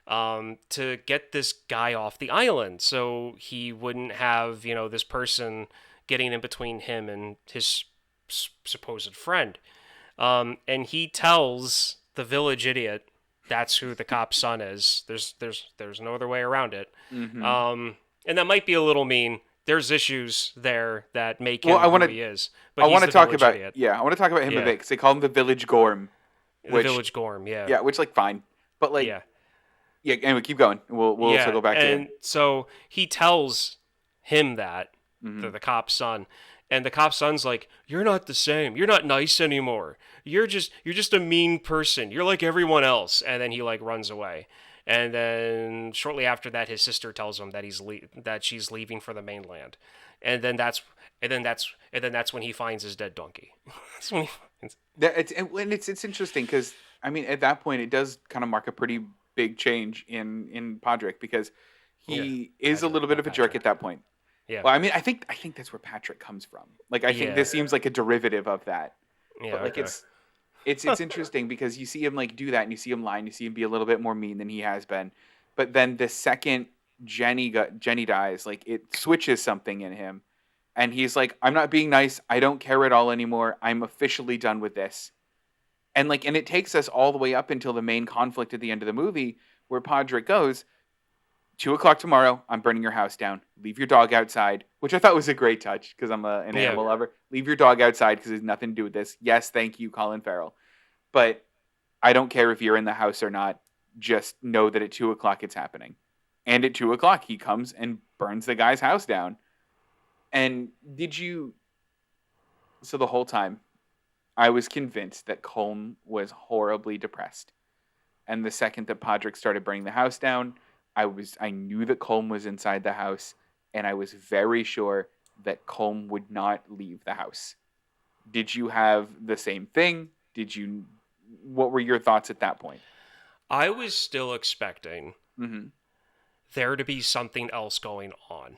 to get this guy off the island so he wouldn't have, this person getting in between him and his supposed friend. And he tells the village idiot that's who the cop's son is. There's no other way around it. Mm-hmm. And that might be a little mean. There's issues there that make him Well, who he is. But I he's want to the talk village about idiot. I want to talk about him a Yeah. bit because they call him the Village Gorm, The which village Gorm, yeah. yeah, which like fine, but like Yeah. Anyway, keep going. We'll Yeah. circle back to And it. so he tells him that, Mm-hmm. the cop's son. And the cop's son's like, "You're not the same. You're not nice anymore. You're just a mean person. You're like everyone else." And then he like runs away. And then shortly after that, his sister tells him that that she's leaving for the mainland. And then that's when he finds his dead donkey. That's when he finds. It's interesting because I mean at that point it does kind of mark a pretty big change in Podrick because he is a Patrick, little bit not of a jerk Patrick. at that point. Yeah. Well, I mean, I think that's where Patrick comes from. Like, I think Yeah. this seems like a derivative of that. Yeah. But like, Okay. it's interesting because you see him like do that, and you see him lie, and you see him be a little bit more mean than he has been. But then the second Jenny dies, like it switches something in him, and he's like, "I'm not being nice. I don't care at all anymore. I'm officially done with this." And it takes us all the way up until the main conflict at the end of the movie, where Podrick goes, 2 o'clock tomorrow, I'm burning your house down. Leave your dog outside, which I thought was a great touch because I'm an animal lover. Leave your dog outside because there's nothing to do with this. Yes, thank you, Colin Farrell. But I don't care if you're in the house or not. Just know that at 2 o'clock it's happening. And at 2 o'clock, he comes and burns the guy's house down. And so the whole time, I was convinced that Colm was horribly depressed. And the second that Podrick started burning the house down, I knew that Colm was inside the house, and I was very sure that Colm would not leave the house. Did you have the same thing? What were your thoughts at that point? I was still expecting Mm-hmm. there to be something else going on.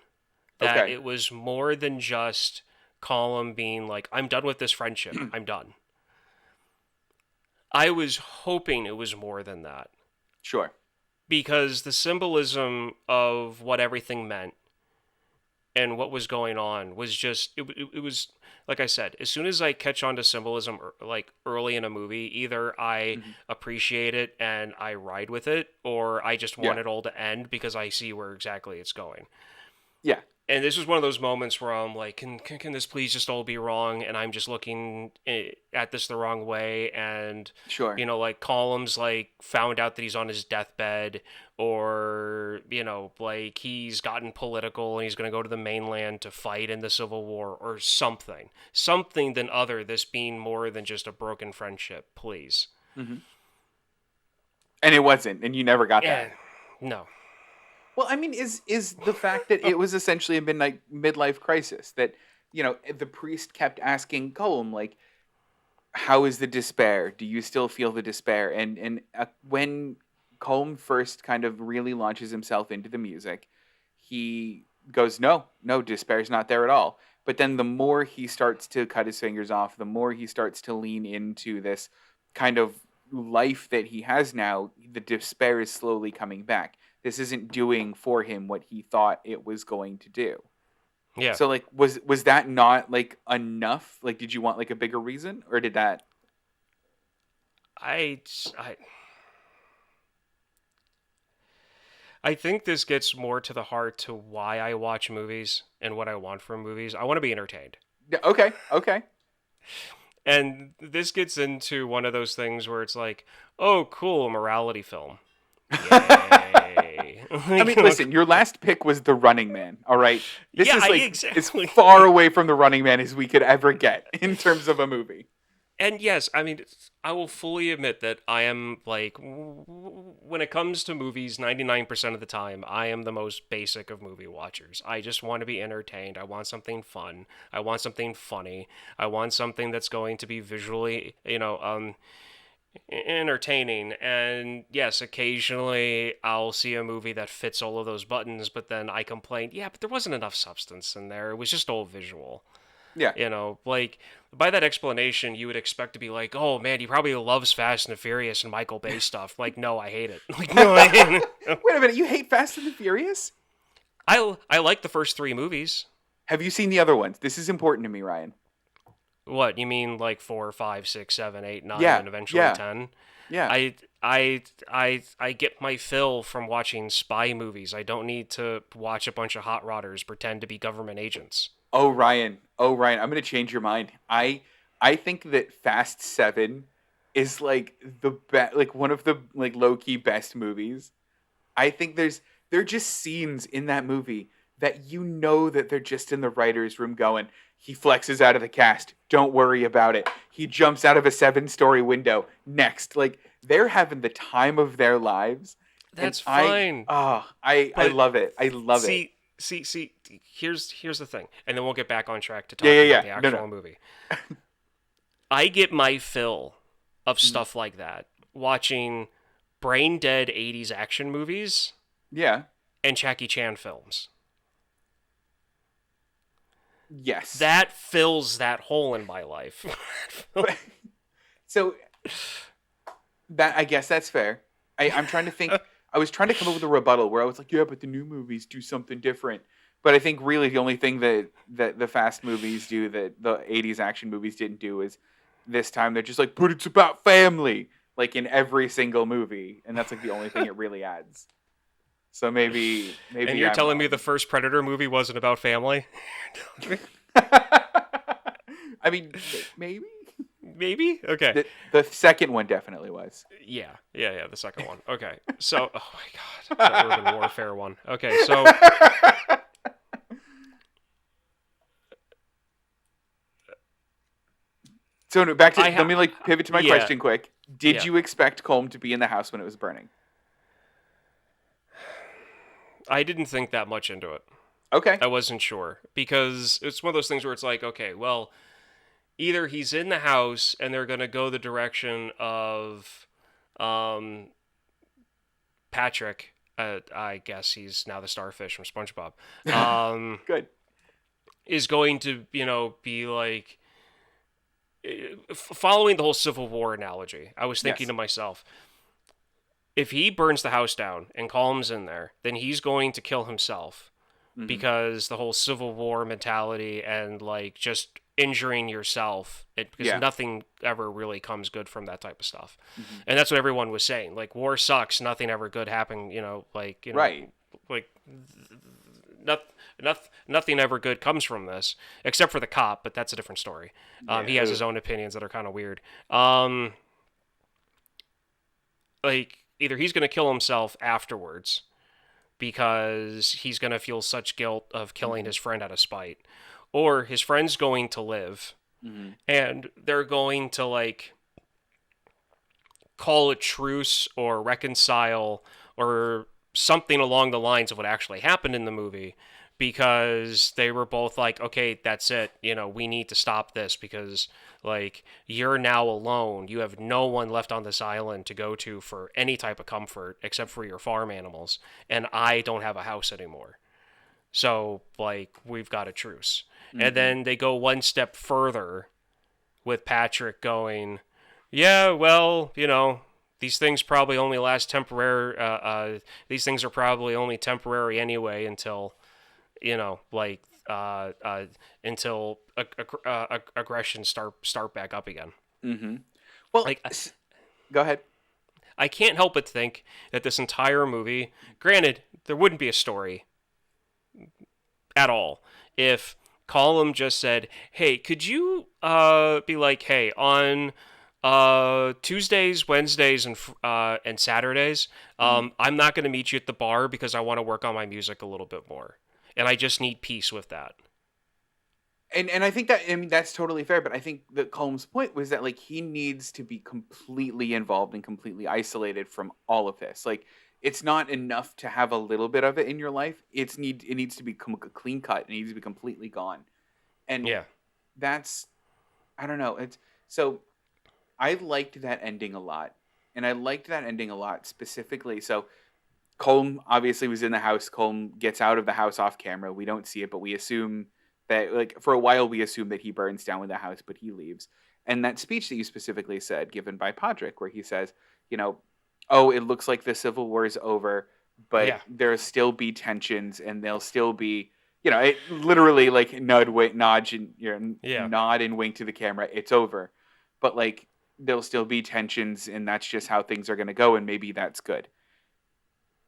That Okay. it was more than just Colin being like, I'm done with this friendship. I'm done. I was hoping it was more than that. Sure. Because the symbolism of what everything meant and what was going on was just it was like I said, as soon as I catch on to symbolism like early in a movie, either I Mm-hmm. appreciate it and I ride with it, or I just Yeah. want it all to end because I see where exactly it's going. Yeah. And this was one of those moments where I'm like, can this please just all be wrong? And I'm just looking at this the wrong way. And, Sure. like Columns, like, found out that he's on his deathbed, or, like, he's gotten political and he's going to go to the mainland to fight in the Civil War or something. Something than other, this being more than just a broken friendship, please. Mm-hmm. And it wasn't, and you never got Yeah, that. no. Well, I mean, is the fact that it was essentially a midlife crisis that the priest kept asking Colm, like, how is the despair? Do you still feel the despair? And when Colm first kind of really launches himself into the music, he goes, no, despair's not there at all. But then the more he starts to cut his fingers off, the more he starts to lean into this kind of life that he has now, the despair is slowly coming back. This isn't doing for him what he thought it was going to do. Yeah. So like was that not like enough? Like did you want like a bigger reason, or did that I, I, I think this gets more to the heart to why I watch movies and what I want from movies. I want to be entertained. Yeah, okay, okay. And this gets into one of those things where it's like, oh, cool, a morality film. Yay. I mean, listen, your last pick was The Running Man, all right? This Yeah, is like as exactly. far away from The Running Man as we could ever get in terms of a movie. And yes, I mean, I will fully admit that I am like, when it comes to movies, 99% of the time, I am the most basic of movie watchers. I just want to be entertained. I want something fun. I want something funny. I want something that's going to be visually, entertaining. And yes, occasionally I'll see a movie that fits all of those buttons, but then I complain, yeah, but there wasn't enough substance in there. It was just all visual. Yeah. Like by that explanation, you would expect to be like, oh man, he probably loves Fast and the Furious and Michael Bay stuff. Like, no, I hate it. Like, no, I hate it. Wait a minute, you hate Fast and the Furious? I like the first three movies. Have you seen the other ones? This is important to me, Ryan. What, you mean like 4, 5, 6, 7, 8, 9, Yeah, and eventually yeah, 10? yeah. I get my fill from watching spy movies. I don't need to watch a bunch of hot rodders pretend to be government agents. Oh Ryan, I'm gonna change your mind. I think that Fast 7 is like like one of the like low key best movies. I think there are just scenes in that movie that that they're just in the writers' room going, he flexes out of the cast. Don't worry about it. He jumps out of a 7-story window. Next, like they're having the time of their lives. That's And fine. I love it. I love it. See, here's the thing, and then we'll get back on track to Yeah, talking yeah, about the yeah. No, actual no. movie. I get my fill of stuff like that watching brain dead 80s action movies Yeah. and Jackie Chan films. Yes. That fills that hole in my life. So that I guess that's fair. I'm trying to think. I was trying to come up with a rebuttal where I was like, yeah, but the new movies do something different. But I think really the only thing that the Fast movies do that the 80s action movies didn't do is this time they're just like, but it's about family, like in every single movie, and that's like the only thing it really adds. So maybe And you're I'm telling me wrong. the first Predator movie wasn't about family? I mean, maybe Maybe? Okay. the second one definitely was. Yeah, the second one. Okay. So, oh my god, the Urban Warfare one. Okay, so So no, back to I let me like pivot to my yeah. question quick. Did Yeah. you expect Colm to be in the house when it was burning? I didn't think that much into it. Okay. I wasn't sure because it's one of those things where it's like, okay, well, either he's in the house and they're going to go the direction of um, Patrick. I guess he's now the starfish from SpongeBob. Good. Is going to, be like following the whole Civil War analogy. I was thinking Yes. to myself, if he burns the house down and Colum's in there, then he's going to kill himself Hmm. because the whole Civil War mentality and like just injuring yourself, because Yeah. nothing ever really comes good from that type of stuff. Hmm. And that's what everyone was saying. Like, war sucks, nothing ever good happened, Right. like not, nothing ever good comes from this, except for the cop, but that's a different story. He has Yeah. his own opinions that are kind of weird. Like, either he's going to kill himself afterwards because he's going to feel such guilt of killing Hmm. his friend out of spite, or his friend's going to live Hmm. and they're going to, like, call a truce or reconcile or something along the lines of what actually happened in the movie, because they were both like, okay, that's it, we need to stop this because, like, you're now alone, you have no one left on this island to go to for any type of comfort except for your farm animals, and I don't have a house anymore, so, like, we've got a truce. And Hmm. then they go one step further with Patrick going, yeah, well, these things probably only last temporary. These things are probably only temporary anyway until, like, until aggression start back up again. Hmm. Well, Like, go ahead. I can't help but think that this entire movie, granted, there wouldn't be a story at all if Column just said, "Hey, could you be like, hey, on Tuesdays, Wednesdays, and Saturdays, Hmm. I'm not going to meet you at the bar because I want to work on my music a little bit more, and I just need peace with that." And I think that, I mean, that's totally fair, but I think that Combs' point was that, like, he needs to be completely involved and completely isolated from all of this. Like, it's not enough to have a little bit of it in your life. It needs to be clean cut. It needs to be completely gone. And Yeah, that's, I don't know. It's so I liked that ending a lot. And I liked that ending a lot specifically. So Colm obviously was in the house. Colm gets out of the house off camera. We don't see it, but we assume that, like, for a while, we assume that he burns down with the house, but he leaves. And that speech that you specifically said, given by Podrick, where he says, you know, oh, it looks like the Civil War is over, but yeah, there'll still be tensions, and there'll still be, it literally, like, yeah, nod and wink to the camera. It's over, but, like, there'll still be tensions, and that's just how things are going to go, and maybe that's good.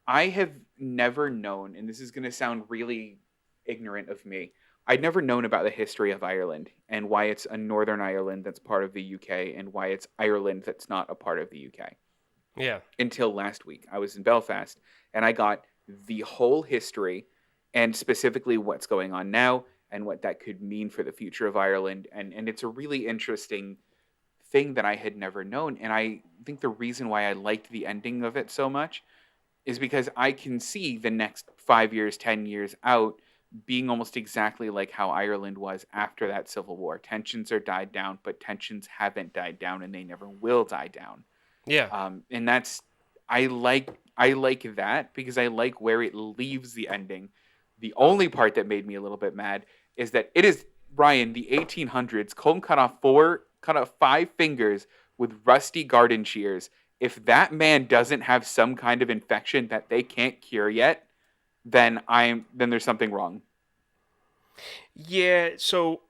I have never known, and this is going to sound really ignorant of me. I'd never known about the history of Ireland and why it's a Northern Ireland that's part of the UK and why it's Ireland that's not a part of the UK yeah, until last week. I was in Belfast and I got the whole history and specifically what's going on now and what that could mean for the future of Ireland. And it's a really interesting thing that I had never known. And I think the reason why I liked the ending of it so much is because I can see the next 5 years, 10 years out being almost exactly like how Ireland was after that Civil War. Tensions are died down, but tensions haven't died down and they never will die down. yeah, And that's I like that because I like where it leaves the ending. The only part that made me a little bit mad is that it is Ryan, the 1800s. Colm cut off 5 fingers with rusty garden shears. If that man doesn't have some kind of infection that they can't cure yet, then there's something wrong. yeah. So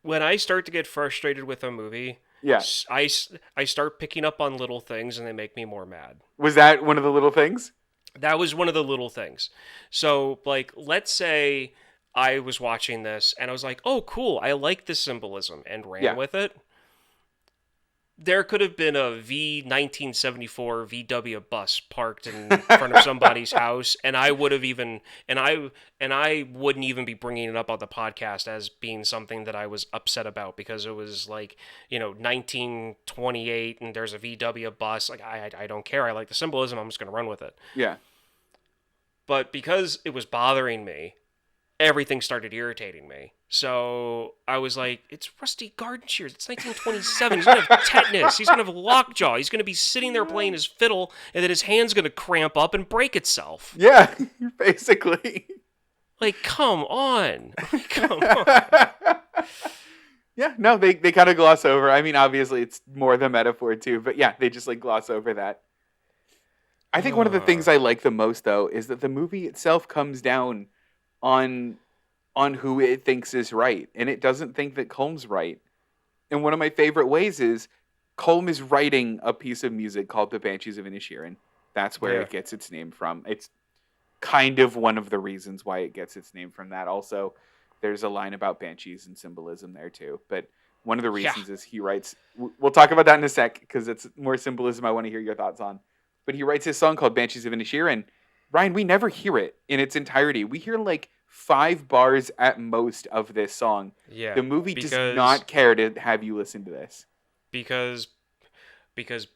when I start to get frustrated with a movie, Yeah. I start picking up on little things and they make me more mad. Was that one of the little things? That was one of the little things. So, like, let's say I was watching this and I was like, oh, cool, I like this symbolism, and ran Yeah. with it. There could have been a V 1974 VW bus parked in front of somebody's house, and I would have even and I wouldn't even be bringing it up on the podcast as being something that I was upset about, because it was like, 1928 and there's a VW bus. Like, I don't care. I like the symbolism. I'm just gonna run with it. Yeah. But because it was bothering me, everything started irritating me. So I was like, it's Rusty Garden Shears. It's 1927. He's going to have tetanus. He's going to have lockjaw. He's going to be sitting there playing his fiddle, and then his hand's going to cramp up and break itself. Yeah, basically. Like, come on. Come on. Yeah, no, they kind of gloss over. I mean, obviously, it's more the metaphor, too. But yeah, they just, like, gloss over that. I think one of the things I like the most, though, is that the movie itself comes down on who it thinks is right, and it doesn't think that Colm's right. And one of my favorite ways is Colm is writing a piece of music called the Banshees of Inisherin. That's where it gets its name from. It's kind of one of the reasons why it gets its name from that. Also, there's a line about banshees and symbolism there too. But one of the reasons is he writes. We'll talk about that in a sec because it's more symbolism I want to hear your thoughts on. But he writes his song called Banshees of Inisherin. Ryan, we never hear it in its entirety. We hear like 5 bars at most of this song. Yeah. The movie does not care to have you listen to this. Because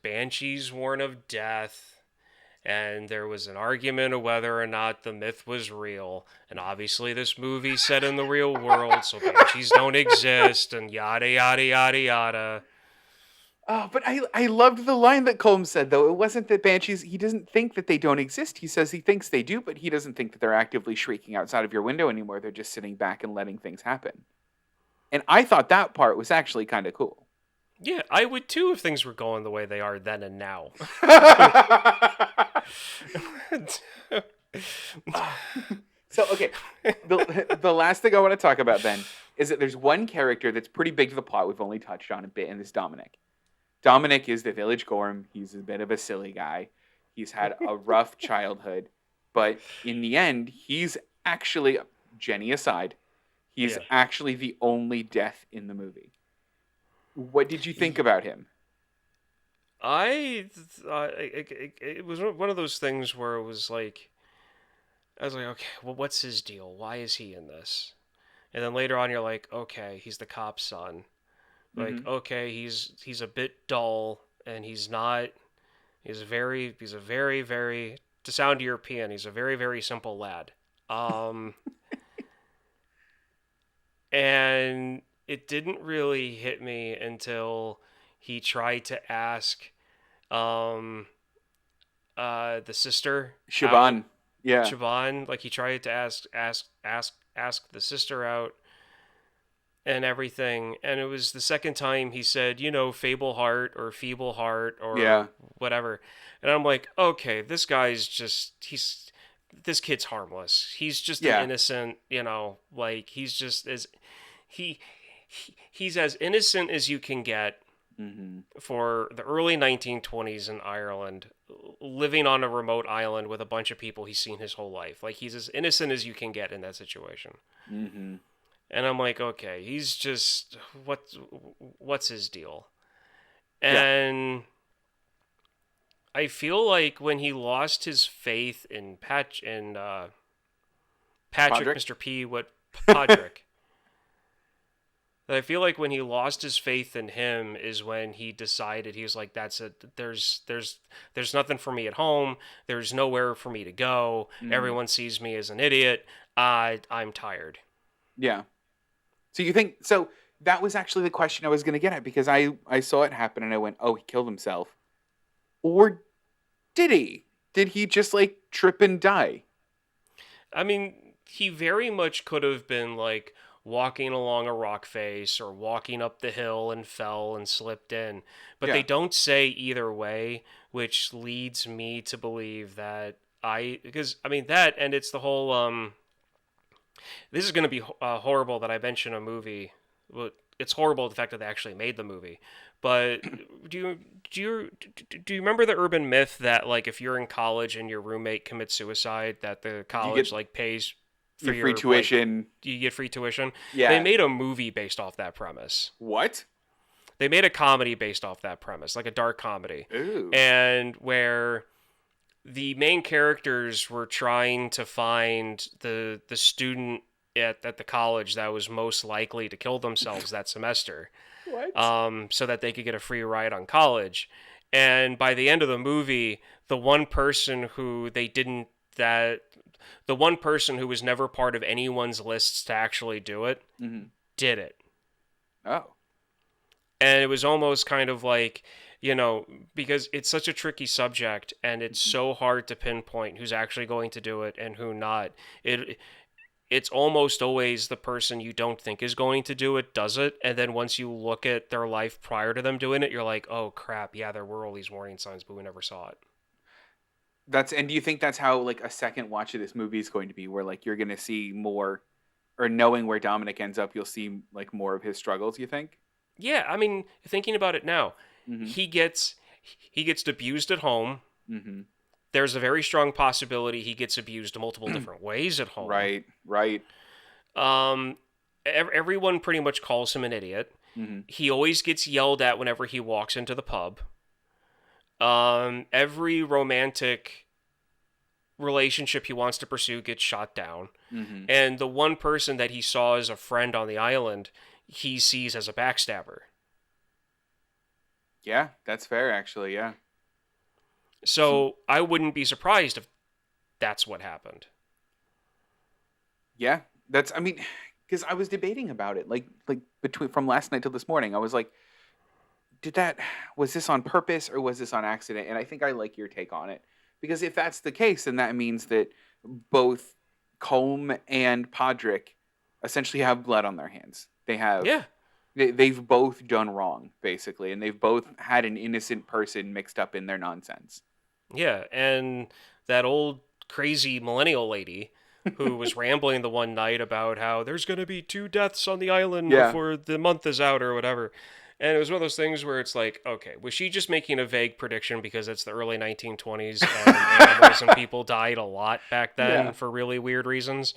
banshees warn of death, and there was an argument of whether or not the myth was real. And obviously this movie's set in the real world, so banshees don't exist, and yada, yada, yada, yada. Oh, but I loved the line that Colm said, though. It wasn't that banshees, he doesn't think that they don't exist. He says he thinks they do, but he doesn't think that they're actively shrieking outside of your window anymore. They're just sitting back and letting things happen. And I thought that part was actually kind of cool. Yeah, I would too if things were going the way they are then and now. So, okay, the last thing I want to talk about then is that there's one character that's pretty big to the plot we've only touched on a bit, and it's Dominic. Dominic is the village gorm. He's a bit of a silly guy. He's had a rough childhood, but in the end, he's actually, Jenny aside, he's actually the only death in the movie. What did you think about him? It was one of those things where it was like, I was like, okay, well, what's his deal? Why is he in this? And then later on, you're like, okay, he's the cop's son. Like, okay, he's a bit dull, and he's a very, very, to sound European, he's a very, very simple lad. And it didn't really hit me until he tried to ask the sister Siobhan. Yeah. Siobhan, like he tried to ask the sister out and everything, and it was the second time he said, fable heart or feeble heart or whatever. And I'm like, okay, this kid's harmless. He's just an innocent, like he's just he's as innocent as you can get for the early 1920s in Ireland, living on a remote island with a bunch of people he's seen his whole life. Like, he's as innocent as you can get in that situation. And I'm like, okay, he's just, what's his deal? And I feel like when he lost his faith in Patrick, Mr. P, Podrick, I feel like when he lost his faith in him is when he decided, he was like, that's it. There's nothing for me at home. There's nowhere for me to go. Everyone sees me as an idiot. I'm tired. Yeah. So that was actually the question I was going to get at, because I saw it happen and I went, oh, he killed himself. Or did he? Did he just like trip and die? I mean, he very much could have been like walking along a rock face or walking up the hill and fell and slipped in. But they don't say either way, which leads me to believe that because that, and it's the whole, this is going to be horrible that I mention a movie. Well, it's horrible the fact that they actually made the movie. But do you remember the urban myth that like if you're in college and your roommate commits suicide, that the college pays for your free tuition? You get free tuition. Yeah. They made a movie based off that premise. What? They made a comedy based off that premise, like a dark comedy. Ooh. And where the main characters were trying to find the student at the college that was most likely to kill themselves that semester. What? So that they could get a free ride on college. And by the end of the movie, the one person who they didn't that the one person who was never part of anyone's lists to actually do it Mm-hmm. did it. Oh. And it was almost kind of like, because it's such a tricky subject and it's Mm-hmm. so hard to pinpoint who's actually going to do it and who not. It's almost always the person you don't think is going to do it does it, and then once you look at their life prior to them doing it, you're like, oh crap, yeah, there were all these warning signs, but we never saw it. And do you think that's how like a second watch of this movie is going to be, where like you're going to see more, or knowing where Dominic ends up, you'll see like more of his struggles? You think? Yeah, I mean, thinking about it now, Mm-hmm. he gets abused at home. Mm-hmm. There's a very strong possibility he gets abused multiple different ways at home. Right. Right. Everyone pretty much calls him an idiot. Mm-hmm. He always gets yelled at whenever he walks into the pub. Every romantic relationship he wants to pursue gets shot down. Mm-hmm. And the one person that he saw as a friend on the island, he sees as a backstabber. Yeah, that's fair, actually. Yeah. So I wouldn't be surprised if that's what happened. Yeah, I mean, because I was debating about it, like between from last night till this morning. I was like, was this on purpose or was this on accident? And I think I like your take on it, because if that's the case, then that means that both Colm and Podrick essentially have blood on their hands. Yeah. They've both done wrong, basically, and they've both had an innocent person mixed up in their nonsense. Yeah, and that old crazy millennial lady who was rambling the one night about how there's going to be 2 deaths on the island Yeah. before the month is out or whatever. And it was one of those things where it's like, okay, was she just making a vague prediction because it's the early 1920s and animals and people died a lot back then Yeah. for really weird reasons?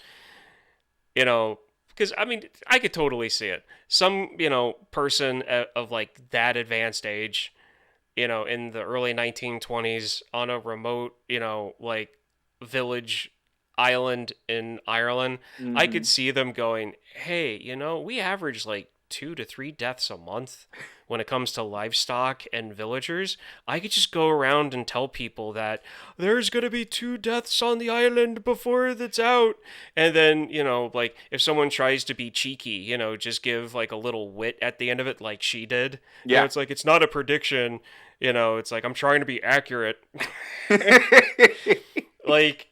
Because, I mean, I could totally see it. Some, person of like that advanced age, in the early 1920s on a remote, like village island in Ireland, I could Mhm. see them going, hey, we average like 2 to 3 deaths a month when it comes to livestock and villagers. I could just go around and tell people that there's going to be 2 deaths on the island before it's out. And then, like if someone tries to be cheeky, just give like a little wit at the end of it like she did. Yeah. It's like, it's not a prediction. It's like, I'm trying to be accurate. Like,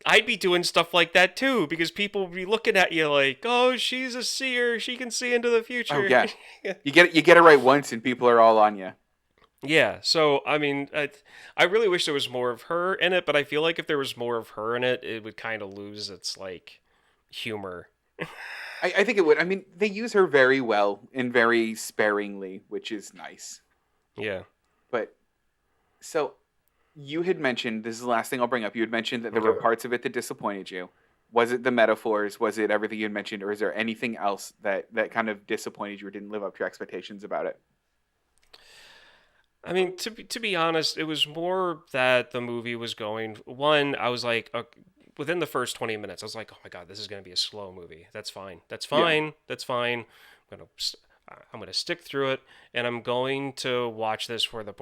I'd be doing stuff like that too, because people would be looking at you like, oh, she's a seer. She can see into the future. Oh yeah. You get it right once, and people are all on you. Yeah, so, I mean, I really wish there was more of her in it, but I feel like if there was more of her in it, it would kind of lose its, like, humor. I think it would. I mean, they use her very well and very sparingly, which is nice. Yeah. But so you had mentioned, this is the last thing I'll bring up. You had mentioned that there were Okay. parts of it that disappointed you. Was it the metaphors? Was it everything you had mentioned, or is there anything else that kind of disappointed you or didn't live up to your expectations about it? I mean, to be honest, it was more that the movie was going. One, I was like, within the first 20 minutes, I was like, oh my god, this is going to be a slow movie. That's fine. That's Yeah. fine. That's fine. I'm gonna stick through it, and I'm going to watch this for the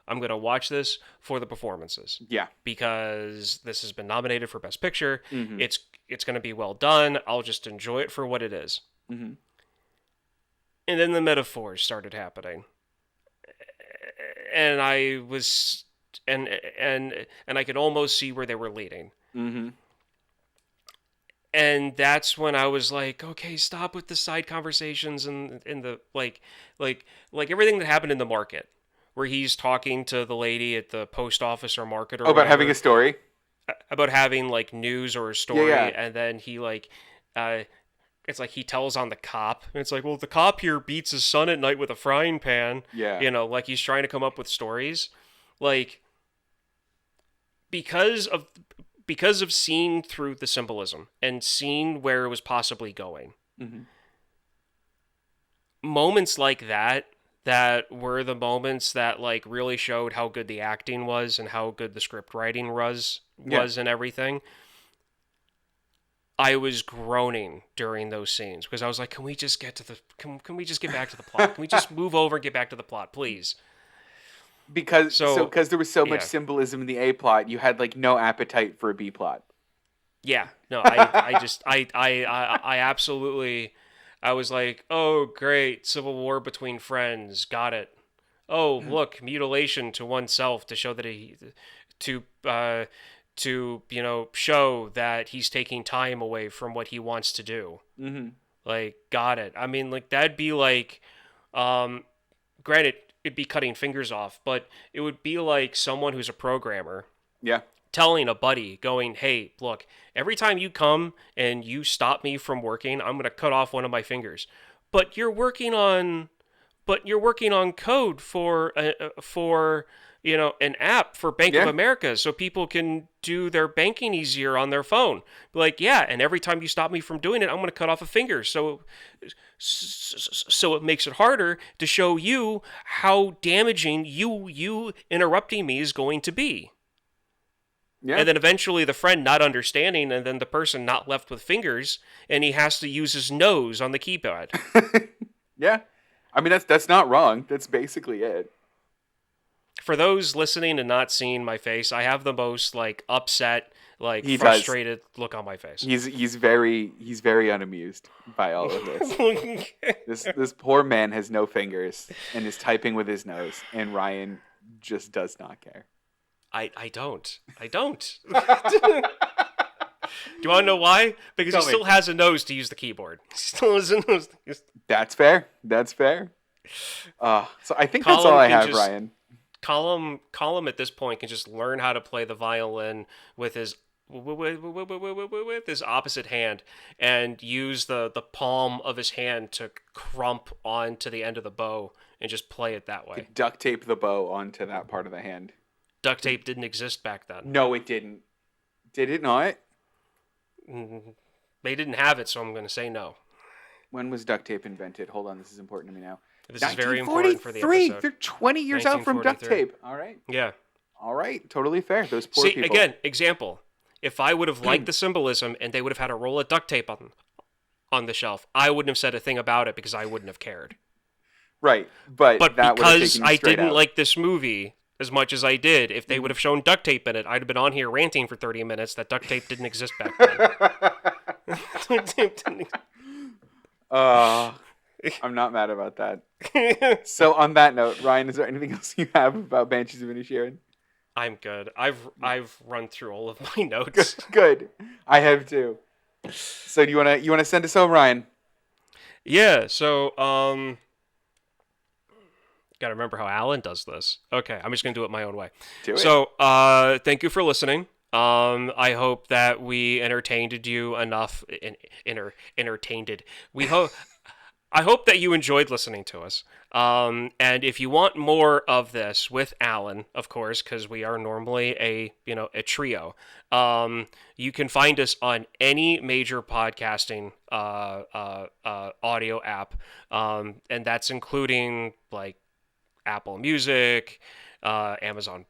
I'm gonna watch this for the performances, Yeah. because this has been nominated for Best Picture. Mm-hmm. It's gonna be well done. I'll just enjoy it for what it is. Mm-hmm. And then the metaphors started happening, and I was and I could almost see where they were leading. Mm-hmm. And that's when I was like, okay, stop with the side conversations and in the like everything that happened in the market, where he's talking to the lady at the post office or market or Oh, about having whatever, a story. about having like news or a story, Yeah. and then he like, it's like he tells on the cop, and it's like, well, the cop here beats his son at night with a frying pan, Yeah. like he's trying to come up with stories, like because of seeing through the symbolism and seeing where it was possibly going. Mm-hmm. Moments like that were the moments that like really showed how good the acting was and how good the script writing was and everything. I was groaning during those scenes because I was like, can we just get to the can we just get back to the plot? Can we just move over and get back to the plot, please? So because there was so much yeah. symbolism in the A plot, you had like no appetite for a B plot. Yeah, no, I just, I absolutely, I was like, oh, great, civil war between friends, got it. Oh, look, mutilation to oneself to show that to, uh, show that he's taking time away from what he wants to do. Mm-hmm. Like, got it. I mean, like, that'd be like, um, granted, it'd be cutting fingers off, but it would be like someone who's a programmer Yeah. telling a buddy, going, hey, look, every time you come and you stop me from working, I'm going to cut off one of my fingers. But you're working on code for an app for Bank of Yeah. America so people can do their banking easier on their phone. Like, yeah, and every time you stop me from doing it, I'm going to cut off a finger. So it makes it harder to show you how damaging you interrupting me is going to be. Yeah. And then eventually the friend not understanding, and then the person not left with fingers, and he has to use his nose on the keypad. Yeah. I mean, that's not wrong. That's basically it. For those listening and not seeing my face, I have the most like upset, like He frustrated look on my face. He's very unamused by all of this. This poor man has no fingers and is typing with his nose, and Ryan just does not care. I don't. Do you want to know why? Because Tell he me. still has a nose to use the keyboard. He still has a nose to use. That's fair. So I think that's Colin all I can have, just- Ryan. Colum at this point can just learn how to play the violin with his opposite hand and use the palm of his hand to crump onto the end of the bow and just play it that way. Duct tape the bow onto that part of the hand. Duct tape didn't exist back then. No, it didn't. Did it not? They didn't have it, so I'm going to say no. When was duct tape invented? Hold on, this is important to me now. This is very important for the episode. They're 20 years out from duct 1943. tape. All right. Yeah. All right. Totally fair. Those poor See, people. again, example. If I would have liked the symbolism and they would have had a roll of duct tape on the shelf, I wouldn't have said a thing about it because I wouldn't have cared. Right. But that would have because taken you I straight didn't out. like this movie as much as I did, if they would have shown duct tape in it, I'd have been on here ranting for 30 minutes that duct tape didn't exist back then. Duct tape didn't I'm not mad about that. So on that note, Ryan, is there anything else you have about Banshees of Inisherin? I'm good. I've run through all of my notes. Good. I have too. So do you wanna send us home, Ryan? Yeah, so gotta remember how Alan does this. Okay, I'm just gonna do it my own way. Do it. So thank you for listening. I hope that we entertained you enough. Entertained. I hope that you enjoyed listening to us. And if you want more of this with Alan, of course, because we are normally a trio, you can find us on any major podcasting audio app, and that's including like Apple Music, Amazon.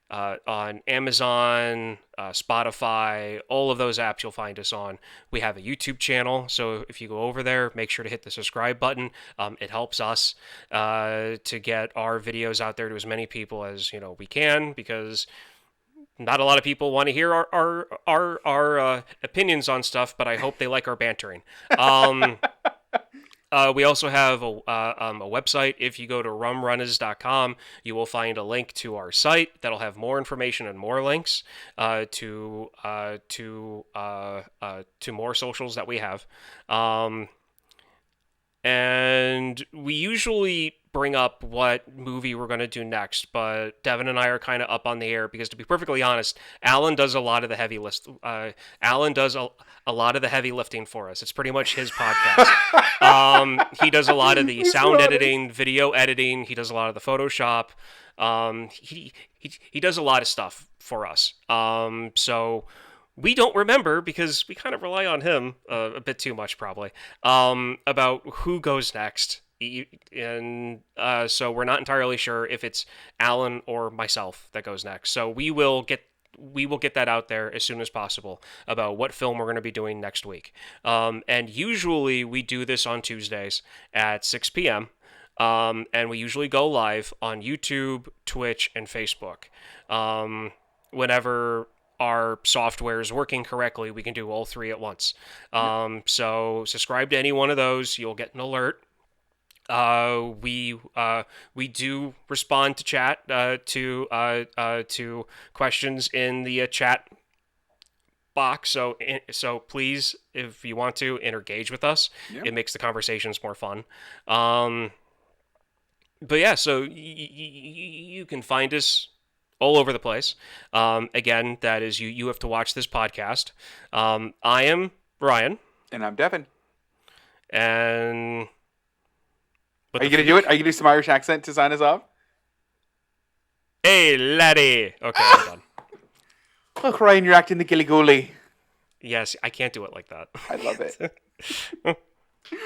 On Amazon, Spotify, all of those apps you'll find us on. We have a YouTube channel, so if you go over there, make sure to hit the subscribe button. It helps us to get our videos out there to as many people as we can, because not a lot of people want to hear our opinions on stuff, but I hope they like our bantering. We also have a website. If you go to rumrunners.com, you will find a link to our site that'll have more information and more links to more socials that we have. And we usually bring up what movie we're going to do next, but Devon and I are kind of up on the air because, to be perfectly honest, Alan does a lot of the heavy Alan does a lot of the heavy lifting for us. It's pretty much his podcast. He does a lot of the sound editing, video editing. He does a lot of the Photoshop. He does a lot of stuff for us. So we don't remember, because we kind of rely on him a bit too much, probably, about who goes next. And so we're not entirely sure if it's Alan or myself that goes next. So we will get that out there as soon as possible about what film we're going to be doing next week. And usually we do this on Tuesdays at 6 p.m. And we usually go live on YouTube, Twitch, and Facebook. Whenever our software is working correctly, we can do all three at once. So subscribe to any one of those. You'll get an alert. We do respond to chat to questions in the chat box. So please, if you want to, engage with us. Yeah. It makes the conversations more fun. But yeah, so you can find us all over the place. Again, that is you have to watch this podcast. I am Ryan. And I'm Devon. And are you going to do it? Are you going to do some Irish accent to sign us off? Hey, laddie. Okay, I'm done. Look, Ryan, you're acting the gilly-goly. Yes, I can't do it like that. I love it.